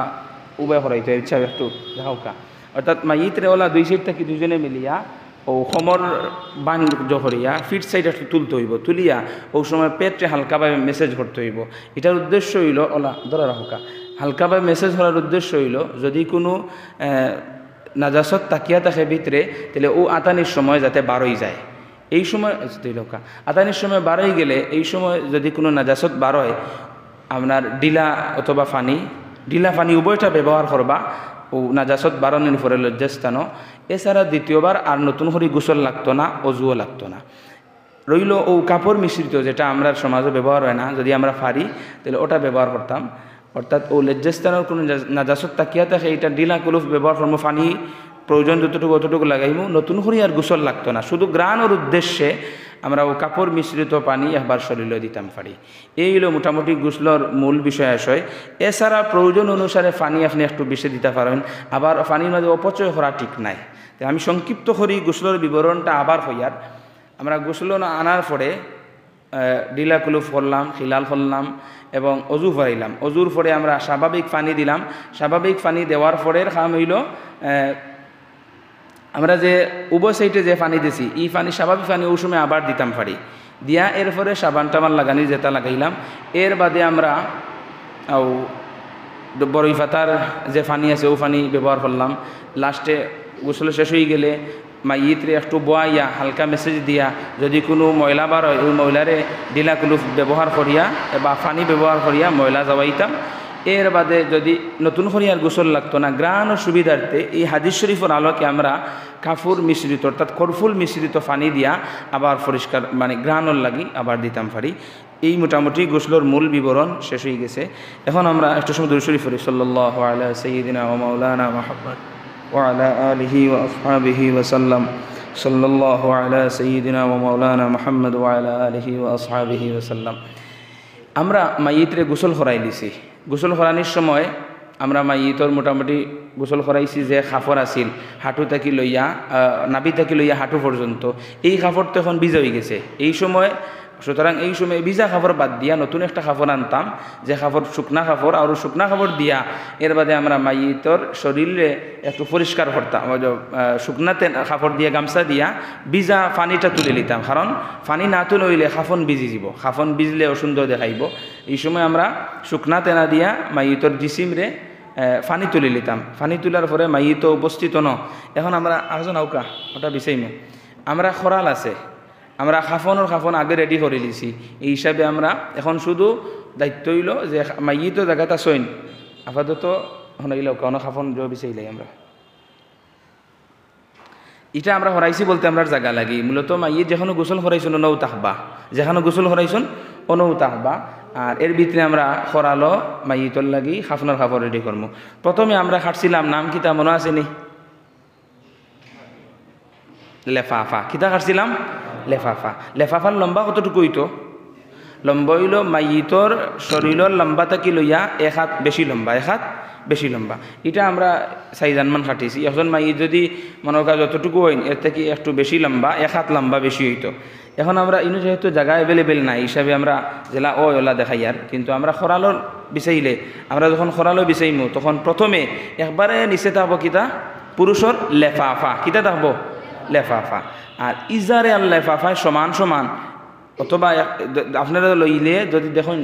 উভয় করাইতে ইচ্ছা একটু দেখাওকা, অর্থাৎ মাইয়িতরে ওলা 2 সাইড থেকে 2জনে মিলিয়া ও খমর বান জহরিয়া ফিট সাইড একটু তুলতে হইব, তুলিয়া ও সময় পেটে হালকাভাবে মেসেজ করতে হইব। এটার উদ্দেশ্য হইল ওলা ধরা রাখা, হালকাভাবে মেসেজ করার উদ্দেশ্য হইল যদি কোনো নাজাসত তাকিয়া থাকে ভিতরে তাহলে ও আতানির সময় যাতে বারোই যায়। এই সময় আতানির সময় বারোই গেলে এই সময় যদি কোনো নাজাসত বারোয় আপনার ডিলা অথবা পানি ঢিলা পানি উভয়টা ব্যবহার করবা ও নাজাসত বারণের পরে লজ্জাস্থান। এছাড়া দ্বিতীয়বার আর নতুন করে গোসল লাগতো না, অজুও লাগতো না। রইল ও কাপড় মিশ্রিত যেটা আমরা সমাজে ব্যবহার হয় না, যদি আমরা পারি তাহলে ওটা ব্যবহার করতাম। অর্থাৎ ও লজ্জাস্থানের কোনো নাজাসত তাকিয়া থাকে এটা ঢিলা কুলুফ ব্যবহার করবো, পানি প্রয়োজন যতটুকু অতটুকু লাগাইমু, নতুন করে আর গোসল লাগতো না। শুধু গ্রানোর উদ্দেশ্যে আমরা ও কাপড় মিশ্রিত পানি একবার শরীরে দিতাম পারি। এই হলো মোটামুটি গোসলর মূল বিষয় আশয়। এছাড়া প্রয়োজন অনুসারে পানি আপনি একটু বেশি দিতে পারেন, আবার পানির মাঝে অপচয় করা ঠিক নাই। আমি সংক্ষিপ্ত করি গোসলের বিবরণটা আবার হইয়ার। আমরা গোসল আনার পরে ঢিলা কুলুফ করলাম, খিলাল করলাম এবং অজু ফরাইলাম। অজুর পরে আমরা স্বাভাবিক পানি দিলাম। স্বাভাবিক পানি দেওয়ার পরে কাম হইল আমরা যে উভয় সাইডে যে পানি দিছি এই পানি স্বাভাবিক পানি ওই সময় আবার দিতাম পারি দিয়া, এরপরে সাবান টাবান লাগানি যেটা লাগাইলাম। এর বাদে আমরা বড়ই পাতার যে পানি আছে ও পানি ব্যবহার করলাম। লাস্টে গোসল শেষ হয়ে গেলে মাইয়িতরে একটু বোয়াইয়া হালকা মেসেজ দিয়া যদি কোনো ময়লা বার হয় ওই ময়লারে ঢিলা কুলুফ ব্যবহার করিয়া বা পানি ব্যবহার করিয়া ময়লা যাওয়াইতাম। এর বাদে যদি নতুন করে আর গোসল লাগতো না, গ্রাণ ও সুবিধার্থে এই হাদিস শরীফের আলোকে আমরা কাফুর মিশ্রিত অর্থাৎ করফুল মিশ্রিত পানি দিয়া আবার পরিষ্কার মানে গ্রাণর লাগি আবার দিতাম পারি। এই মোটামুটি গোসলের মূল বিবরণ শেষ হয়ে গেছে। এখন আমরা একটু সময় দুরূদ শরীফ পড়ি। সাল্লাল্লাহু আলা সাইয়্যিদিনা ওয়া মাওলানা মুহাম্মদ ওয়া আলা আলিহি ওয়া আসহাবিহি ওয়া সাল্লাম। সাল্লাল্লাহু আলা সাইয়্যিদিনা ওয়া মাওলানা মুহাম্মদ ওয়া আলা আলিহি ওয়া আসহাবিহি ওয়া সাল্লাম। আমরা মাইয়িতরে গোসল করাই দিছি। গোসল করানোর সময় আমরা মাইয়িতর মোটামুটি গোসল করাইছি যে কাপড় আছিল হাঁটু থাকি লইয়া নাভি থাকি লইয়া হাঁটু পর্যন্ত, এই কাপড় তো এখন ভিজা হয়ে গেছে এই সময়। সুতরাং এই সময় ভিজা কাপড় বাদ দিয়া নতুন একটা কাপড় আনতাম, যে কাপড় শুকনা কাপড়, আর শুকনা কাপড় দিয়া এর বাদে আমরা মাইয়িতর শরীরে একটু পরিষ্কার করতাম, শুকনাতে কাপড় দিয়ে গামছা দিয়া ভিজা পানিটা তুলে নিতাম। কারণ পানি না তুলে হইলে কাফন ভিজি যাব, কাফন ভিজলে অসুন্দর দেখাইব। এই সময় আমরা শুকনা তেনা দিয়া মাইয়িতর জিসিমরে পানি তুলে নিতাম। পানি তোলার পরে মাইয়িত উপস্থিত ন, এখন আমরা আরেকজন আউকা ওটা বিষয়মু আমরা খরাল আছে, আমরা কাফন আগে রেডি করে দিছি। এই হিসাবে আমরা এখন শুধু দায়িত্ব হইল যে মাইয়িত জায়গাটা সইন আপাতত হইল কোনো কাফন জো বিচাইলাই আমরা এটা আমরা হরাইছি বলতে আমরা জায়গা লাগি। মূলত মাইয়িত যেখানে গোসল হরাইছুন নৌ তাহবা, যেখানে গোসল হরাইছুন অনৌ তাহবা। আর এর ভিতরে আমরা খরালো মাইয়িতর লাগি কাফনের কাপড় রেডি করবো। প্রথমে আমরা খাটছিলাম নাম কিতা মনে আসেনি? লেফাফা। কিতা খাটছিলাম? লেফাফা। লেফাফার লম্বা কতটুকু হইতো? লম্বা হইল মাইয়িতর শরীরের লম্বা থাকি লইয়া এক হাত বেশি লম্বা, এক হাত বেশি লম্বা। এটা আমরা 4 জানমান খাটিছি। এখন মাইয়িত যদি মনে করা যতটুকু হইন এর থেকে একটু বেশি লম্বা, এক হাত লম্বা বেশি হইতো। এখন আমরা ইনো যেহেতু জায়গা অ্যাভেলেবেল নাই হিসাবে আমরা জেলা ওলা দেখাই আর, কিন্তু আমরা খরালোর বিচাইলে আমরা যখন খরালো বিচাইমু তখন প্রথমে একবারে নিচে থাকবো কিতা পুরুষর লেফাফা, কিতা থাকবো লেফাফা। আর ইজারে আর লেফাফায় সমান সমান, অথবা আপনারা লইলে যদি দেখুন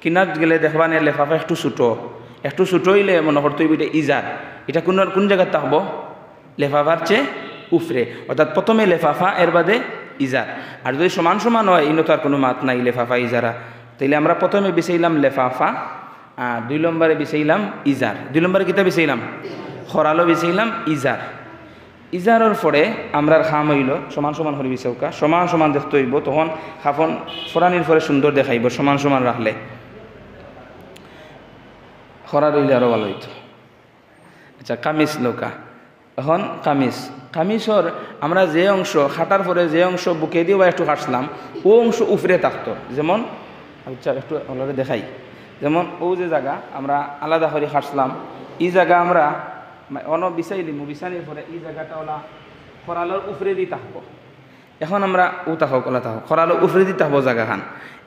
কিনার গেলে দেখবানে লেফাফা একটু ছোটো হইলে মনে করতে হইব এটা ইজার। এটা কোন জায়গায় থাকবো? লেফাফার চেয়ে উফরে, অর্থাৎ প্রথমে লেফাফা এর বাদে ইজার। আর যদি সমান সমান হয় ইনো তো আর কোনো মাত নাই লেফাফা ইজারা, তাইলে আমরা প্রথমে বিচাইলাম লেফাফা, আর 2 নম্বরে বিচাইলাম ইজার। 2 নম্বরে কিতা বিচাইলাম? খরালো বিচাইলাম ইজার। ইজারের পরে আমরা খাম হইল সমান সমান হরি বিচাউকা, সমান সমান দেখতে হইব, তখন খাফন ফরানির পরে সুন্দর দেখাইব সমান সমান রাখলে। খরা রইলে আরও ভালো হইতো। আচ্ছা, কামিজ লৌকা। এখন কামিজর আমরা যে অংশ খাটার পরে যে অংশ বুকে দিয়ে বা একটু কাটছিলাম ও অংশ উপরে থাকতো। যেমন আচ্ছা একটু অলরে দেখাই, যেমন ও যে জায়গা আমরা আলাদা করে কাটছিলাম এই জায়গা আমরা বিচাইলি বিচানির পরে এই জায়গাটা ওলা খরালোর উপরে দিয়ে থাকবো। এখন আমরা ও তাহক ওলা তাহক খরালোর উপরে দিয়ে থাকবো জায়গাখান।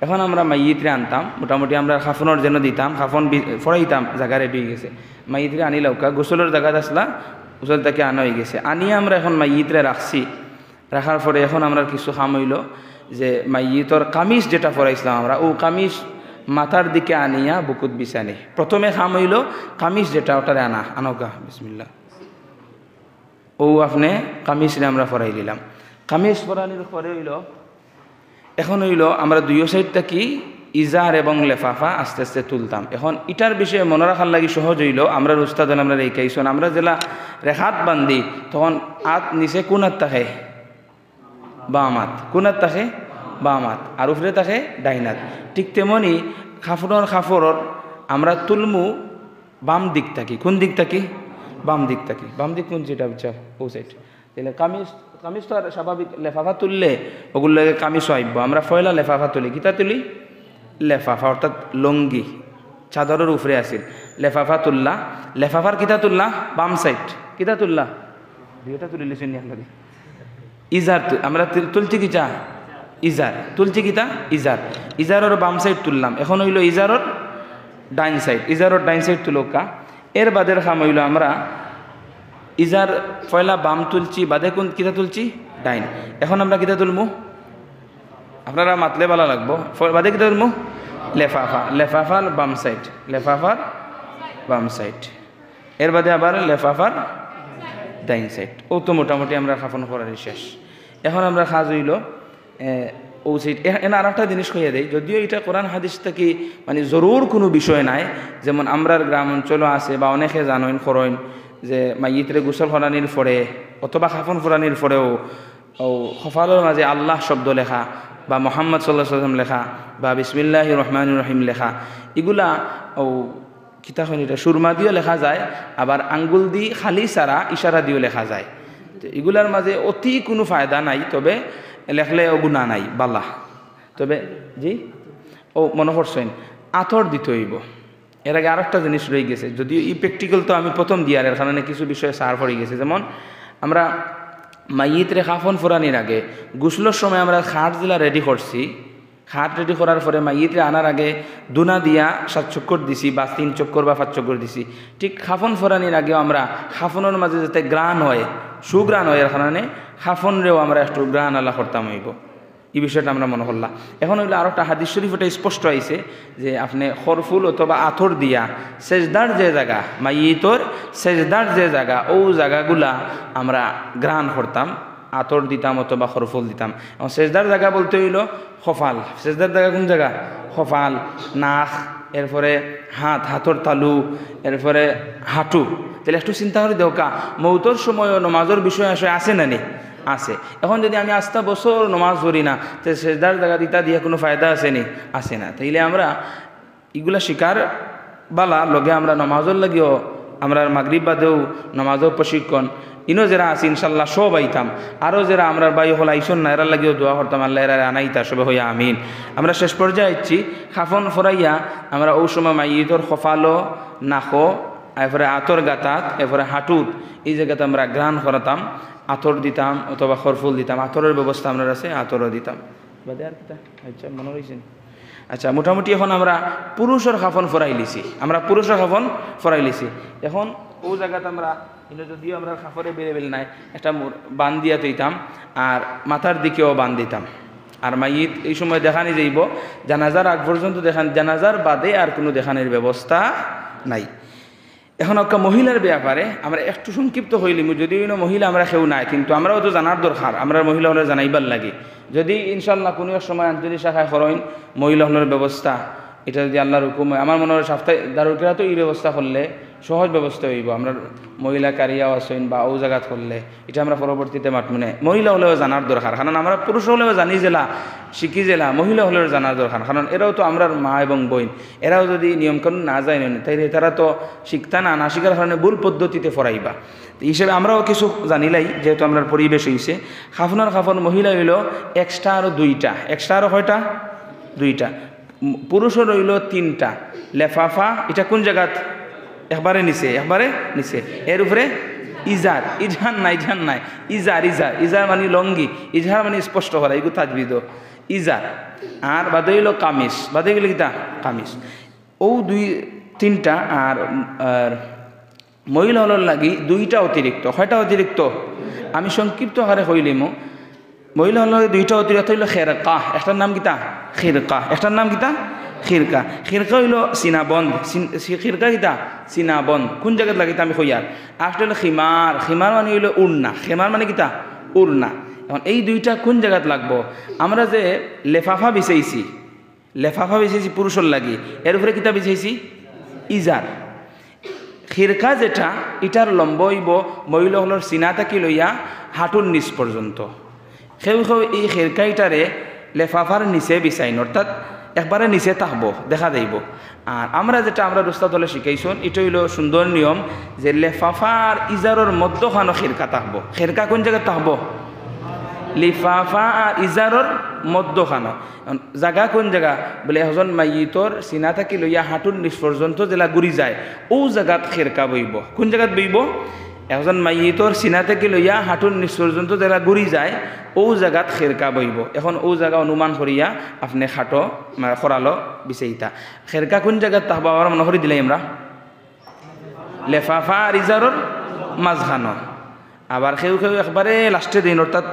এখন আমরা মাইয়িতরে আনতাম, মোটামুটি আমরা খাফনের জন্য দিতাম, খাফন ফরাইতাম, জায়গা রেডি হয়ে গেছে। মাইয়িতরে আনি লৌকা গোসলের জায়গাটা আসলা গোসল থেকে আনা হয়ে গেছে। আনিয়ে আমরা এখন মাইয়িতরে রাখছি। রাখার পরে এখন আমরা কিছু খাম হইল যে মাইয়িতর কামিজ যেটা ফরাইছিলাম আমরা ও কামিজ মাথার দিকে আনিয়া বুকুত বিছানি। প্রথমে খাম হইল কামিজ যেটা ওটারে আনগা বিসমিল্লাহ। ও আপনি কামিজরে আমরা ফরাই দিলাম। কামিজ ফরানির পরে হইল এখন হইল আমরা 2 সাইড থাকি ইজার এবং লেফাফা আস্তে আস্তে তুলতাম। এখন ইটার বিষয়ে মনে রাখার লাগি সহজ হইল, আমরা উস্তাদ আমরা রেখাইছন, আমরা জেলা রেখাত বান্ধি তখন আত নিচে কোন হাত থাকে? বাম হাত। কোন হাত থাকে? বাম হাত। আর উপরে থাকে ডাইন হাত। ঠিক তেমনি খাফরর আমরা তুলমু বাম দিক থাকি। কোন দিক থাকি? বাম দিক থাকি। বাম দিক কোন যেটা বুঝা? ও সাইড। তাহলে কামিজ তো আর স্বাভাবিক লেফাফা তুললে ওগুলো কামিজ আইব। আমরা ফয়লা লেফাফা তুলি। কিতা তুলি? লেফাফা, অর্থাৎ লঙ্গি চাদরের উপরে আসিল। লেফাফা তুললা, লেফাফার কিতা তুললা? বাম সাইড। কিতা তুললা? দুইটা তুলি লিখুন আপনাদের। ইজার আমরা তুলছি কিটা? ইজার। তুলছি কিতা? ইজার। ইজারের বাম সাইড তুললাম। এখন হইল ইজারের ডাইন সাইড। ইজারের ডাইন সাইড তুলকা। এর বাদের খাম হইল আমরা ইজার পয়লা বাম তুলছি, বাদে কোন কিতা তুলছি? ডাইন। এখন আমরা কিতা তুলমু? আপনারা মাতলে ভালো লাগবো। বাদে কিতা তুলমু? লেফাফা। লেফাফার বাম সাইড। লেফাফার বাম সাইড। এর বাদে আবার লেফাফার ডাইন সাইড। ও তো মোটামুটি আমরা খাফন করার শেষ। এখন আমরা খাজ হইল ও সাইড। এনে আর একটা জিনিস কইয়া দেয়, যদিও এটা কোরআন হাদিস থেকে মানে জরুর কোনো বিষয় নাই, যেমন আমরার গ্রাম অঞ্চলও আছে বা অনেকে জানেন করেন যে মাইয়িতরে গোসল করানির পরে অথবা খাফন ফোরানির পরেও ও কপালের মাঝে আল্লাহ শব্দ লেখা বা মোহাম্মদ সাল্লাল্লাহু আলাইহি ওয়াসাল্লাম লেখা বা বিসমিল্লাহির রহমানির রহিম লেখা, এগুলা ও কিতা হয় এটা সুরমা দিয়েও লেখা যায়, আবার আঙ্গুল দিয়ে খালি সারা ইশারা দিয়েও লেখা যায়। তো এগুলার মাঝে অতি কোনো ফায়দা নাই, তবে লেখলে ও গুণা নাই বাল্লা। তবে জি ও মনে করছেন আতর দিতে হইব। এর আগে আরেকটা জিনিস রয়ে গেছে, যদিও এই প্র্যাকটিক্যাল তো আমি প্রথম দিয়ার এর কারণে কিছু বিষয়ে সার পড়ে গেছে। যেমন আমরা মাইয়িতরে খাফন ফোরানির আগে গোসলের সময় আমরা খাট জেলা রেডি করছি। খাট রেডি করার পরে মাইয়িতরে আনার আগে দুনা দিয়া 7 চক্কর দিছি বা 3 চক্কর বা 5 চক্কর দিছি। ঠিক খাফন ফোরানির আগেও আমরা খাফনের মাঝে যাতে গ্রান হয়, সুগ্রান হয়, এর কারণে খাফনরেও আমরা একটু গ্রান আল্লাহ করতাম হইব। এই বিষয়টা আমরা মনে করলাম। এখন হইলে আরও একটা হাদিস শরীফ ওটা স্পষ্ট আইছে যে আপনি খরফুল অথবা আথর দিয়া সেজদার যে জায়গা, মাইয়িতর সেজদার যে জায়গা, ও জায়গাগুলা আমরা গ্রান করতাম, আতর দিতাম অথবা খরফুল দিতাম। এবং সেজদার জায়গা বলতে হইল খফাল। সেজদার জায়গা কোন জায়গা? খফাল, নাক, এরপরে হাতর তালু, এরপরে হাঁটু। তাহলে একটু চিন্তা করে দেওকা মৌতর সময় নমাজের বিষয় আছে না নি? আছে। এখন যদি আমি আস্তা বছর নমাজ পড়ি না, তো সেজদার জায়গা দিতা দিয়ে কোনো ফায়দা আছে নি? আছে না। তাইলে আমরা এগুলা শিকার বালা লগে আমরা নমাজর লাগিও আমরা মাগরিব বাদেও নমাজর প্রশিক্ষণ ইনো যারা আছে ইনশাল্লাহ সব আইতাম। আরও যারা আমরা বাই হল আইসন না এরা লাগিও দোয়া করতাম, আল্লাহ এরা আনাইতা সবে হইয়া আমিন। আমরা শেষ পর্যায়ে আইছি খাফন ফরাইয়া আমরা ওই সময় মাইয়িতর খফালো, নাকো, এরপরে আতর গাতাত, এরপরে হাঁটুত, এই জায়গাতে আমরা গ্রান করাতাম, আতর দিতাম অথবা খরফুল দিতাম। আতরের ব্যবস্থা আমরা আছে, আতরও দিতাম। বাদে আর কিতা? আচ্ছা মনে রয়েছেন? আচ্ছা মোটামুটি এখন আমরা পুরুষের খাফন ফরাই লিছি। আমরা পুরুষের খাফন ফরাই লিছি। এখন ও জায়গাতে আমরা যদিও আমরা খাফরে বেড়ে নাই একটা বান দিয়া তৈতাম, আর মাথার দিকেও বান দিতাম। আর মাইয়িত এই সময় দেখানি যাইব, জানাজার আগ পর্যন্ত দেখান, জানাজার বাদে আর কোনো দেখানোর ব্যবস্থা নাই। এখন একটা মহিলার ব্যাপারে আমরা একটু সংক্ষিপ্ত হইলিম, যদিও মহিলা আমরা কেউ নাই, কিন্তু আমরাও তো জানার দরকার, আমরা মহিলা হলে জানাইবার লাগে। যদি ইনশাল্লাহ কোনো সময় আঞ্চলিক শাখায় করেন মহিলা হলের ব্যবস্থা, এটা যদি আল্লাহর হুকুম হয়, আমার মনে হয় সপ্তাহে দারুকেরা তো এই ব্যবস্থা করলে সহজ ব্যবস্থা হইব। আমরা মহিলা কারিয়াও আসেন বা ও জায়গাত করলে এটা আমরা পরবর্তীতে মাঠমনে মহিলা হলেও জানার দরকার, কারণ আমরা পুরুষ হলেও জানি জেলা শিখি জেলা, মহিলা হলেও জানার দরকার, কারণ এরাও তো আমরার মা এবং বোন, এরাও যদি নিয়মকানুন না যায় তাইলে তারা তো শিখতা না শিখার কারণে ভুল পদ্ধতিতে ফরাইবা। হিসেবে আমরাও কিছু জানিলাই, যেহেতু আমরা পরিবেশ হয়েছে। খাফন মহিলা হইল এক্সট্রা আরও 2টা, এক্সট্রা আরও কয়টা? 2টা। পুরুষও রইল 3টা। লেফাফা এটা কোন জায়গাত? একবারে নিচে, একবারে নিচে। এর উপরে ইজার, ইজহার নাই, ইজার মানে লঙ্গি, ইজহার মানে স্পষ্ট করা, এগুলো তাজবিদ ইজার। আর বাদে হইল কামিজ, বাদে গেলে কিতা? কামিজ। ও 2-3টা। আর মহিলা হলর লাগি 2টা অতিরিক্ত। কয়টা অতিরিক্ত? আমি সংক্ষিপ্ত হারে হইলিমো। মহিলা হল 2টা অতিরিক্ত হইল খেরকা, একটার নাম কিতা? খিরকা। একটার নাম কিতা? খিরকা। খিরকা হইল সিনাবন্ধ, খিরকা কিতা? সিনাবন্ধ। কোন জায়গায় লাগিতা আমি কইয়ার। আরেকটা হইল খিমার, খিমার মানে হইল উড়না, খেমার মানে কিতা? উড়না। এখন এই 2টা কোন জায়গাত লাগবো? আমরা যে লেফাফা বিছাইছি, লেফাফা বিছাইছি পুরুষের লাগি, এর উপরে কিতা বিছাইছি ইজার। খিরকা যেটা ইটার লম্ব হইব মহিলাগুলোর সিনা থাকি লইয়া হাঁটুর নিচ পর্যন্ত। সেও এই খিরকা ইটারে লেফাফার নিচে বিছাইন, অর্থাৎ একবারে নিচে থাকবো, দেখা যাইব। আর আমরা যেটা আমরা রুস্তাদলে শিখাইছুন, এটা হইল সুন্দর নিয়ম যে লেফাফার ইজারর মধ্যখানো খিরকা থাকবো। খিরকা কোন জায়গায় থাকবো? লিফাফা আর ইজারর মধ্যখানো জায়গা কোন জায়গা বলে এজন মাইয়িতর সিনা থাকি লইয়া হাঁটুর নিচ পর্যন্ত জেলা ঘুরি যায়, ও জায়গাত খিরকা বইব। কোন জায়গাত বইব? একজন মাইয়িতর সিনা থেকে লইয়া হাঁটুর নিচ পর্যন্ত জেলা ঘুরি যায়, ও জায়গাত খিরকা বইব। এখন ও জায়গা অনুমান করিয়া আপনি খাটো খরালো বিচাইতা। খিরকা কোন জায়গাত তাহবা আমার মনে করি দিলাই আমরা লেফাফা আর ইজারর মাঝখানো। আবার কেউ একবারে লাস্টে দিন, অর্থাৎ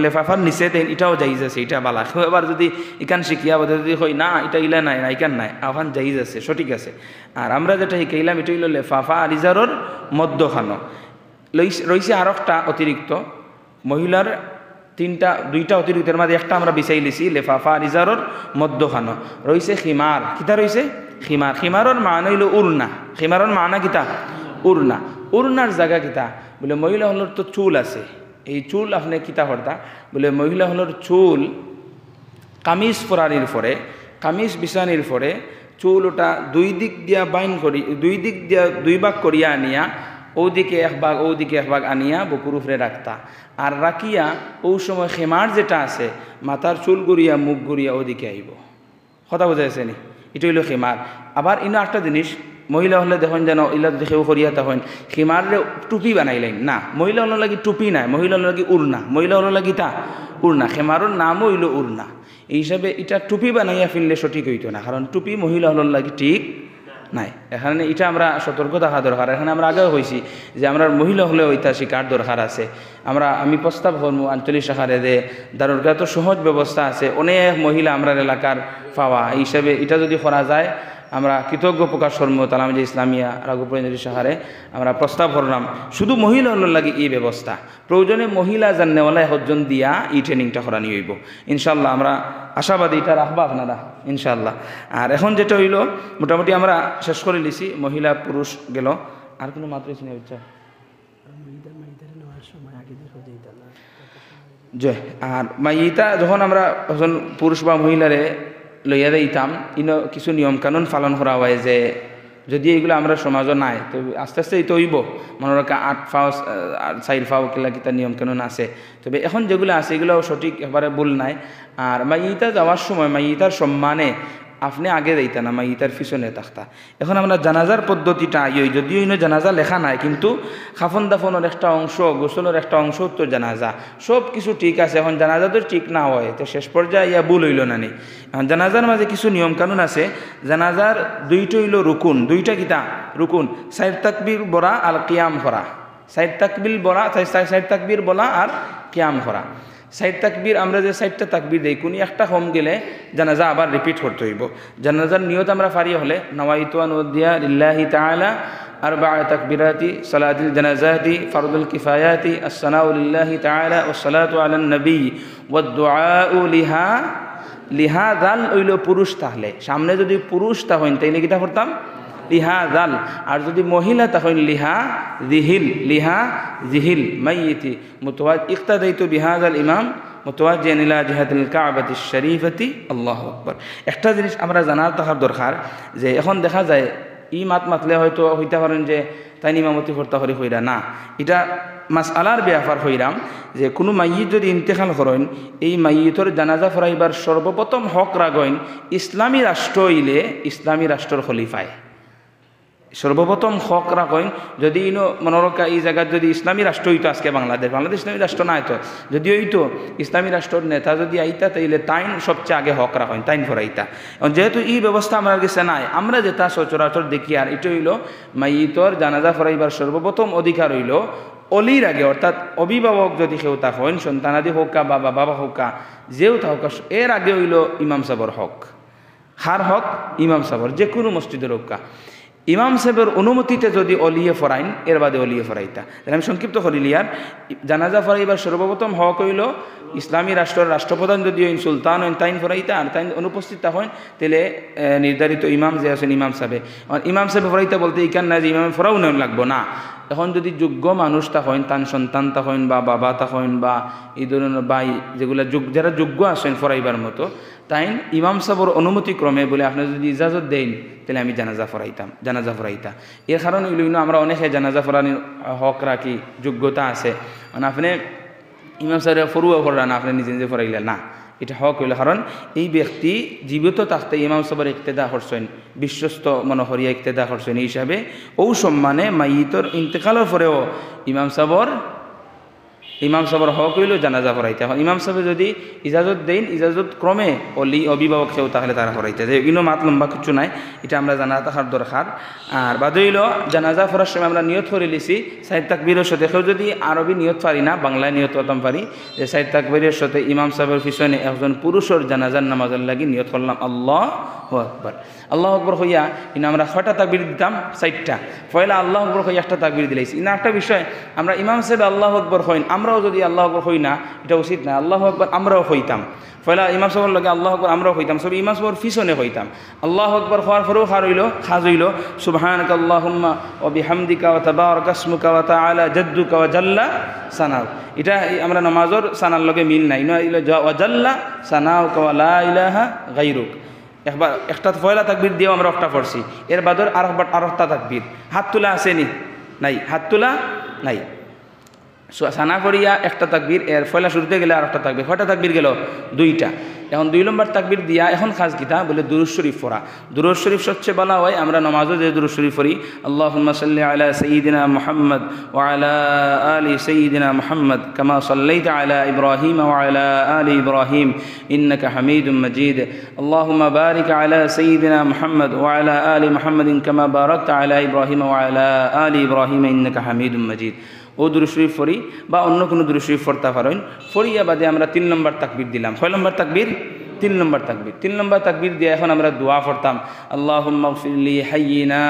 লেফাফার নিচে দিন, এটাও জাইজ আছে, এটা বালা। কেউ এবার যদি ইকান শিখিয়া বোধ যদি হয় না এটা ইলা নাই না ইকান নাই, আহ্বান জাইজ আছে, সঠিক আছে। আর আমরা যেটা শিখাইলাম এটা হইল লেফাফা আর ইজারর মধ্যখানো। রইছে আর একটা অতিরিক্ত, মহিলার দুইটা অতিরিক্তের মাঝে একটা আমরা বিচাই লিছি লেফাফা আর ইজারর মধ্যখানো। রইছে খিমার। কিতা রইছে? খিমার। খিমারর মান হইল উড়না। খিমারর মানা কিতা? উড়না। উড়নার জায়গা কিতা বলে মহিলা হলোর তো চুল আছে, এই চুল আপনি কিতা করতা বলে মহিলা হলোর চুল কামিজ পরানির পরে, কামিজ বিছানির পরে চুল ওটা দুই দিক দিয়া বাইন করি, দুই দিক দিয়া দুই ভাগ করিয়া আনিয়া ওদিকে এক ভাগ ওদিকে এক ভাগ আনিয়া বুকুর উপরে রাখতা। আর রাখিয়া ওই সময় খেমার যেটা আছে মাথার চুল গড়িয়া মুখ গড়িয়া ওদিকে আইব। কথা বোঝাইছে নি? এটা হইল খেমার। আবার ইনো একটা জিনিস, মহিলা হলে দেখেন যেন ইলা দেখেও করিয়া তখন খিমারে টুপি বানাইলেন না, মহিলা হলো লাগি টুপি নাই, মহিলা হলো লাগি উড়না, মহিলা হলো লাগি তা উড়না। খেমারোর নামও হইল উড়না। এই হিসাবে এটা টুপি বানাইয়া ফেললে সঠিক হইতো না, কারণ টুপি মহিলা হলো লাগি ঠিক নাই। এখানে এটা আমরা সতর্ক থাকা দরকার। এখানে আমরা আগেও হয়েছি যে আমরা মহিলা হলেও এটা শিকার দরকার আছে। আমি প্রস্তাব করবো আঞ্চলিক শাখারে যে দারুরগা তো সহজ ব্যবস্থা আছে, অনেক মহিলা আমরা এলাকার পাওয়া, এই হিসাবে এটা যদি করা যায় আমরা কৃতজ্ঞ প্রকাশ করবো। তালাম যে ইসলামিয়া রাঘবপুর শাখারে আমরা প্রস্তাব করলাম শুধু মহিলা হল লাগে এই ব্যবস্থা, প্রয়োজনে মহিলা জাননেওয়ালা একজন দিয়া এই ট্রেনিংটা করানি হইব ইনশাল্লাহ। আমরা আশাবাদী এটা রাখবা আপনারা ইনশাল্লাহ। আর এখন যেটা হইল মোটামুটি আমরা শেষ করে লিছি, মহিলা পুরুষ গেল, আর কোনো মাত্র শুনে হচ্ছে জয়। আর মাইটা যখন আমরা যখন পুরুষ বা মহিলারে লইয়া দিতাম, ইনো কিছু নিয়ম কানুন পালন করা হয় যে যদি এইগুলো আমরা সমাজও নাই তো আস্তে আস্তে এই তো হইব, মনে রাখা 8 ফাও 4 ফাও কিলা কিতা নিয়ম কানুন আছে। তবে এখন যেগুলো আছে এগুলোও সঠিক একেবারে ভুল নাই। আর মাইটা যাওয়ার সময় মাইটার সম্মানে আপনি আগে যাইতা না, মাইটার পিছনে থাকতা। এখন আমরা জানাজার পদ্ধতিটা যদিও ইনো জানাজা লেখা নাই, কিন্তু খাফন দাফনের একটা অংশ, গোসলের একটা অংশ তো জানাজা, সব কিছু ঠিক আছে। এখন জানাজা তো ঠিক না হয় তো শেষ পর্যায়ে ইয়া ভুল হইল না নি। এখন জানাজার মাঝে কিছু নিয়ম কানুন আছে। জানাজার দুইটা হইল রুকুন, দুইটা কিতা রুকুন, 4 তাকবীর বলা আর কিয়াম করা। 4 তাকবীর বলা, 4 তাকবীর বলা আর কিয়াম করা। 4 তাকবীর আমরা যে 4টা তাকবীর দেই, কোন একটা কম গেলে জানাজা আবার রিপিট করতে হইব। জানাজার নিয়ত আমরা ফারি হলে নাওয়াইতু আন উদ্দিয়া লিল্লাহি তাআলা 4 তাকবীরাতি সালাতুল জানাজাতি ফরদুল কিফায়াতি আসসানাউ লিল্লাহি তাআলা ওয়াস সালাতু আলান নবী ওয়াদ দুআউ লিহা জাল হইল পুরুষ, তাহলে সামনে যদি পুরুষ তাহইন তাইলে কিটা করতাম লিহা জাল, আর যদি মহিলা তখন লিহা জিহিল, লিহা জিহিল মাইয়িতি ইক্তাদাইতু বিহাযাল ইমাম মুতাওয়াজ্জিহান ইলা জিহাতিল কাবাতি শরীফাতি। আল্লাহু আকবার। একটা জিনিস আমরা জানার থাকার দরকার যে এখন দেখা যায় ই মাতলে হয়তো হইতে পারেন যে তাই ইমামতি করতে পারি হইরা না, এটা মাসআলার ব্যাপার হইরাম যে কোনো মাইয়িত যদি ইন্তেকাল করেন, এই মাইয়িতর জানাজা ফরাইবার সর্বপ্রথম হক রাখেন ইসলামী রাষ্ট্র হইলে ইসলামী রাষ্ট্রের খলিফায় সর্বপ্রথম হক রাখেন। যদি ইনো মনোরক্ষা এই জায়গায় যদি ইসলামী রাষ্ট্র হইতো, আজকে বাংলাদেশ ইসলামী রাষ্ট্র নাই তো, যদি হইতো ইসলামী রাষ্ট্রের নেতা যদি আইতা তাইলে তাইন সবচেয়ে আগে হক রাখেন, তাইন ফরাইতা। যেহেতু এই ব্যবস্থা আমার কাছে নাই, আমরা যেটা সচরাচর দেখি আর এটা হইল মাইয়িতর জানাজা ফরাইবার সর্বপ্রথম অধিকার হইল অলির আগে, অর্থাৎ অভিভাবক যদি কেউ তা হন, সন্তানাদি হোকা বা বাবা হোকা যেও তা হোক, এর আগে হইল ইমাম সাহর হক। হার হক ইমাম সাহর, যে কোনো মসজিদের হোকা। ইমাম সাহেবের অনুমতিতে যদি অলিয়ে ফরাইন এর বাদে অলিয়ে ফরাইতা। তাহলে আমি সংক্ষিপ্ত করিলিয়ার জানাজা ফরাইবার সর্বপ্রথম হক হইল ইসলামী রাষ্ট্রের রাষ্ট্রপ্রধান যদি হইন সুলতান হইন তাইন ফরাইতা, আর তাইন অনুপস্থিত হইন তাহলে নির্ধারিত ইমাম যে আছেন ইমাম সাহেবে। ইমাম সাহেবে ফরাইতা বলতে ইকান না যে ইমামে ফরাও নেন লাগবো না। এখন যদি যোগ্য মানুষ তা হইন, তান সন্তান তা হইন বা বাবা তা হইন বা এই ধরনের বাই যেগুলো যারা যোগ্য আছেন ফরাইবার মতো, তাই ইমাম সাহেবের অনুমতি ক্রমে বলে আপনি যদি ইজাজত দেন তাহলে আমি জানাজা ফরাইতা। এর কারণ এগুলো আমরা অনেকে জানাজা ফরানির হক রাখি, যোগ্যতা আছে, মানে আপনি ইমাম সাহেব ফরুয়া ফরান আপনি নিজে নিজে ফরাইলে না, এটা হক হইল। কারণ এই ব্যক্তি জীবিত থাকতে ইমাম সাহেবের ইক্তেদা করছেন, বিশ্বস্ত মনোহরিয়া ইক্তেদা করছেন, এই হিসাবে ও সম্মানে মাইয়িতর ইন্তেকালের পরেও ইমাম সাহেবের হক হইল জানাজা ফরাইতে। এখন ইমাম সাহেব যদি ইজাজত দেন, ইজাজত ক্রমে অলি অভিভাবক সেও তাহলে তারা ফরাইতে যে এগুলো মাত লম্বা কিছু নাই, এটা আমরা জানা থাকার দরকার। আর বাদ হইল জানাজা ফরার সময় আমরা নিয়ত করে লিছি সাইদ তাকবীরের সাথে, কেউ যদি আরবি নিয়ত পারি না বাংলায় নিয়ত করতাম পারি যে সাইদ তাকবীরের সাথে ইমাম সাহেবের পিছনে একজন পুরুষের জানাজার নামাজের লাগি নিয়ত করলাম আল্লাহু আকবার। আল্লাহু আকবার হইয়া ইনা আমরা 6টা তাকবীর দিতাম, 4টা পয়লা আল্লাহু আকবার হইয়া 1টা তাকবীর দিলাইছি। ইনা একটা বিষয়, আমরা ইমাম সাহেব আল্লাহু আকবার হইন, আমরাও যদি আল্লাহু আকবার হই না এটা উচিত না। আল্লাহু আকবার আমরাও হইতাম, পয়লা ইমাম সাহেবের লগে আল্লাহু আকবার আমরাও হইতাম, সব ইমাম সাহেবের পিছনে হইতাম। আল্লাহু আকবার হওয়ার পরেও খাজ হইল সুবহানাকা আল্লাহুম্মা ওয়া বিহামদিকা ওয়া তাবারাকা ইসমুকা ওয়া তাআলা জাদ্দুকা ওয়া জাল্লা সানাউ। এটা আমরা নামাজের সানার লগে মিল নাই, ওয়া জাল্লা সানাউকা ওয়া লা ইলাহা গায়রুক। একবার একটা পয়লা তাকবীর দিয়েও আমরা একটা পড়ছি, এর বাদর আরেকটা তাকবীর। হাত তোলা আসেনি? নাই, হাত তোলা নাই। সানা করিয়া একটা তাকবীর, এর পয়লা শুরুতে গেলে আর একটা তাকবীর, 6টা তাকবীর গেল 2টা। এখন 2 নম্বর তাকবীর দিয়া এখন খাস কিতা বলে দুরূদ শরীফ পড়া। দুরূদ শরীফ সবচেয়ে বলা হয়, আমরা নামাজও যে দুরূদ শরীফ পড়ি আল্লাহুম্মা সাল্লি আলা সাইয়্যিদিনা মুহাম্মদ ওয়া আলা আলি সাইয়্যিদিনা মুহাম্মদ কামা সাল্লাইতা আলা ইব্রাহিম ওয়া আলা আলি ইব্রাহিম ইন্নাকা হামিদুম মাজিদ। আল্লাহুম্মা বারিক আলা সাইয়্যিদিনা মুহাম্মদ ওয়া আলা আলি মুহাম্মাদিন কামা বারাকতা আলা ইব্রাহিম ওয়া আলা আলি ইব্রাহিম ইন্নাকা হামিদুম মাজিদ। ও দুরূদ শরীফ পড়ি বা অন্য কোনো দুরূদ শরীফ পড়তে পারেন। ফরিয়া বাদে আমরা 3 নম্বর তাকবীর দিলাম। 6 নম্বর তাকবীর? 3 নম্বর তাকবীর। 3 নম্বর তাকবীর দিয়ে এখন আমরা দোয়া পড়তাম আল্লাহুম্মা গফির লি হাইয়িনা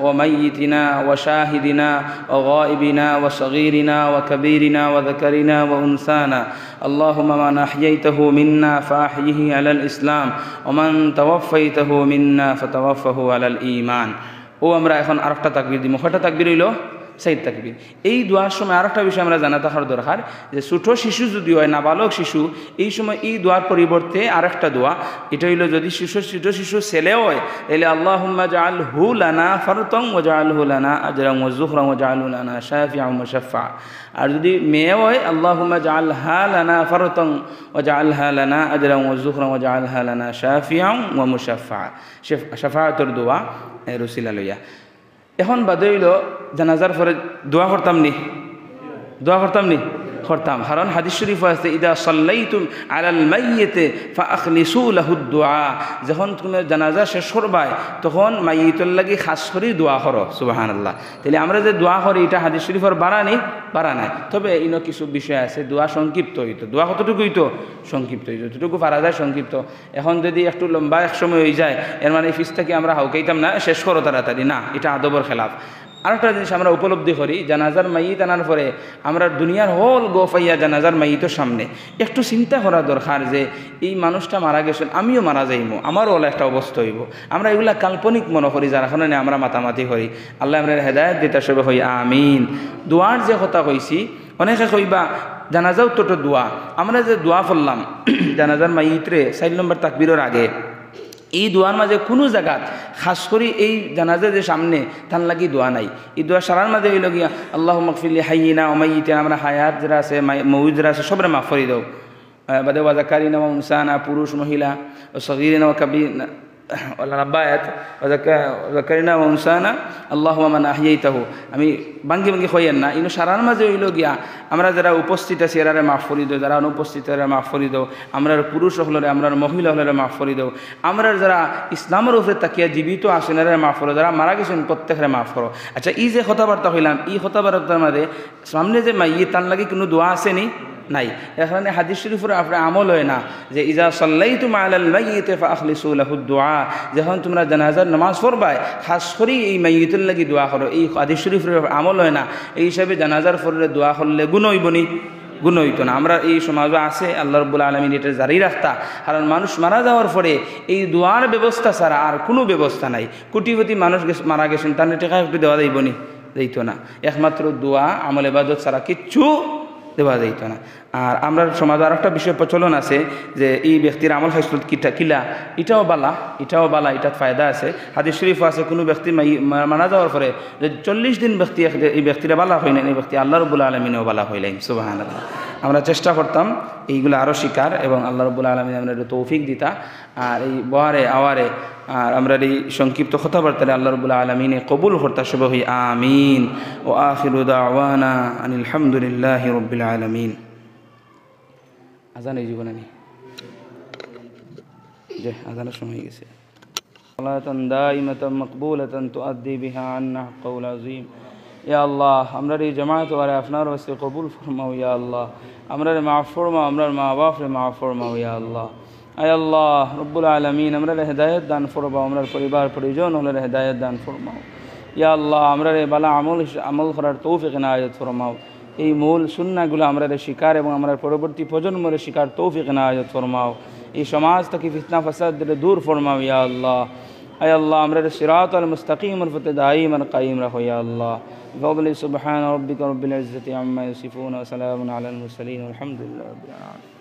ওয়া মাইয়িতিনা ওয়া শাহিদিনা ওয়া গায়িবিনা ওয়া সগীরিনা ওয়া কাবীরিনা ওয়া যাকারিনা ওয়া উনসানা আল্লাহুম্মা মান আহইয়াইতাহু মিন্না ফাহইহি আলাল ইসলাম ওয়া মান তাওয়াফাইতাহু মিন্না ফাতাওয়াফাহু আলাল ঈমান। ও আমরা এখন আরেকটা তাকবীর দিব। 6টা তাকবীর হইল 4 তাকবীর। এই দোয়ার সময় আরেকটা বিষয় আমরা জানা থাকার দরকার যে ছোট শিশু যদি হয়, নাবালক শিশু, এই সময় এই দোয়ার পরিবর্তে আরেকটা দোয়া, এটা হইল যদি ছোট শিশু ছেলে হয় তাহলে আল্লাহুম্মা জাআলহু লানা ফারতান ওয়া জাআলহু লানা আজরান ওয়া যুখরান ওয়া জাআলহু লানা শাফিআন ওয়া মুশাফফা। আর যদি মেয়ে হয় আল্লাহুম্মা জাআলহা লানা ফারতান ওয়া জাআলহা লানা আজরান ওয়া যুখরান ওয়া জাআলহা লানা শাফিআন ওয়া মুশাফফা। শাফাআতের দোয়া রসিলা লইয়া। এখন বাদে হইল জানাজার পরে দোয়া করতাম নি? করতাম। কারণ হাদিস শরীফ আছে ইদা সাল্লাইতুম আলাল মাইয়িতি ফাআখলিসু লাহু দুআ। যখন তুমি জানাজা শেষ করবাই তখন মাইয়িতুর লাগি খাস করে দোয়া করো। সুবহানাল্লাহ। তাহলে আমরা যে দোয়া করি এটা হাদিস শরীফের বাড়া নাই, তবে ইনো কিছু বিষয় আছে দোয়া সংক্ষিপ্ত হইতো। দোয়া কতটুকু হইতো? সংক্ষিপ্ত হইতো, যতটুকু পারা যায় সংক্ষিপ্ত। এখন যদি একটু লম্বা এক সময় হয়ে যায় এর মানে ফিসটাকে আমরা হাউকাইতাম না শেষ করো তাড়াতাড়ি, না, এটা আদবের খেলাফ। আরেকটা জিনিস আমরা উপলব্ধি করি, জানাজার মাইয়িত আনার পরে আমরা দুনিয়ার হোল গোফাইয়া জানাজার মাইয়িতের সামনে একটু চিন্তা করা দরকার যে এই মানুষটা মারা গেছেন, আমিও মারা যাইমো, আমারও ওলা একটা অবস্থা হইব। আমরা এগুলা কাল্পনিক মনে করি, যার কারণে আমরা মাতামাতি করি। আল্লাহ আমরা হেদায়েত দিতে সবে হই আমিন। দোয়ার যে কথা কইছি অনেকে কইবা জানাজা উত্তরটা দোয়া, আমরা যে দোয়া পড়লাম জানাজার মাইয়িতরে 4 নম্বর তাকবীরের আগে, এই দোয়ার মাঝে কোনো জায়গা খাস করে এই জানাজা যে সামনে তার লাগি দোয়া নাই। এই দোয়া সারার মাঝে হইল গিয়া আল্লাহুম্মা গফির লি হাইয়িনা ওয়া মাইয়িতিনা, আমরা হায়াত যারা আছে মউদ যারা আছে সবরে মাফ করে দাও। বাদে ওয়া যাকারিনা ওয়া উনসানা, পুরুষ মহিলা, ওয়া সগীরিনা ওয়া কাবীরিনা রাব্বায়াত ওয়া যাকারিনা ওয়া উনসানা আল্লাহুম্মা মান আহইয়াইতাহু। আমি বাঙ্গি কইয়েন না, ইনো সারার মাঝে হইল গিয়া আমরা যারা উপস্থিত আছি এরারে মাফ করে দাও, যারা অনুপস্থিত এরা মাফ করে দাও, আমরা পুরুষ হলরে, আমরা মহিলা হলরে মাফ করে দাও, আমরা যারা ইসলামের উপরে তাকিয়া জীবিত আছেন এরা মাফ করো, যারা মারা গেছেন প্রত্যেকের মাফ করো। আচ্ছা, এই যে কথাবার্তা হইলাম, এই কথাবার্তার মাঝে সামনে যে মাইয়িত তার লাগে কোনো দোয়া আসেনি? নাই। এখানে হাদিস শরীফের আপনার আমল হয় না যে ইজা সাল্লাইতুম আলাল মাইয়িতি ফাআখলিসু লাহু দুআ, যখন তোমরা জানাজার নামাজ পড়বাই খাস করে এই মাইয়িতের লাগি দোয়া করো, এই হাদিস শরীফের আমল হয় না। এই হিসাবে জানাজার পড়লে দোয়া করলে গুণ হইবনি, গুণ হইতো না। আমরা এই সমাজও আছে আল্লাহ রাব্বুল আলামিন এটা জারি রাখতা, কারণ মানুষ মারা যাওয়ার পরে এই দোয়ার ব্যবস্থা ছাড়া আর কোনো ব্যবস্থা নাই। কোটিপতি মানুষ মারা গেছেন, তার টাকা একটু দেওয়া যাইবনি, যাইত না। একমাত্র দোয়া আমল ইবাদত ছাড়া কিচ্ছু দেওয়া যাইত না। আর আমরা সমাজে আর একটা বিষয় প্রচলন আছে যে এই ব্যক্তির আমল হাসলত কিলা, এটাও বালা, এটার ফায়দা আছে। হাদিস শরীফ আছে কোনো ব্যক্তি মারা যাওয়ার পরে যদি 40 দিন ব্যক্তি এই ব্যক্তিরা বালা হইলেন, এই ব্যক্তি আল্লাহ রাব্বুল আলামিনেও বালা হইলেন। সুবহানাল্লাহ। আমরা চেষ্টা করতাম এইগুলো আরও শিকার, এবং আল্লাহ রাব্বুল আলামিন আমরা একটু তৌফিক দিতা। আর এই বহারে আওয়ারে আর আমরা এই সংক্ষিপ্ত কথাবার্তায় আল্লাহ রাব্বুল আলামিনে কবুল করতা সব হই আমিন। ও আখিরু দাওয়ানা আনিল হামদুলিল্লাহি রাব্বিল আলামিন। আজান এই জীবনে নেই যে আজানের সময় হয়ে গেছে। সালাতান দাইমাতান মাকবুলাতান তুআদ্দি বিহা আন্না হাক্কাল আযীম। ইয়া আল্লাহ, আমরা এই জামাত ওয়ারে আপনার ওয়াসে কবুল ফরমাও। ইয়া আল্লাহ, আমরা মাফ ফরমাও, আমরা মা বাপরে মাফ ফরমাও। ইয়া আল্লাহ, আয় আল্লাহ রব্বুল আলামিন, আমরা হেদায়েত দান ফরমাও, আমরা পরিবার পরিজন হলে হেদায়েত দান ফরমাও। ইয়া আল্লাহ, আমরা বালা আমল করার তৌফিক ইনায়াত ফরমাও। এই মূল সুন্নাহগুলো আমরা শিকার এবং আমরা পরবর্তী প্রজন্মের শিকার তৌফিক ইনায়াত ফরমাও। এই সমাজ থেকে ফিতনা ফাসাদ দূর ফরমাও। ইয়া আল্লাহ, আয় আল্লাহ, আমরা সিরাতাল মুস্তাকিমের প্রতি দায়ীমান কায়েম রাখো। ইয়া আল্লাহ, বিফadli সুবহান রাব্বিকা রাব্বিল ইজ্জাতি আম্মা ইয়াসিফুন ওয়া সালামুন আলাল মুরসালিন ওয়ালহামদুলিল্লাহি রাব্বিল আলামিন।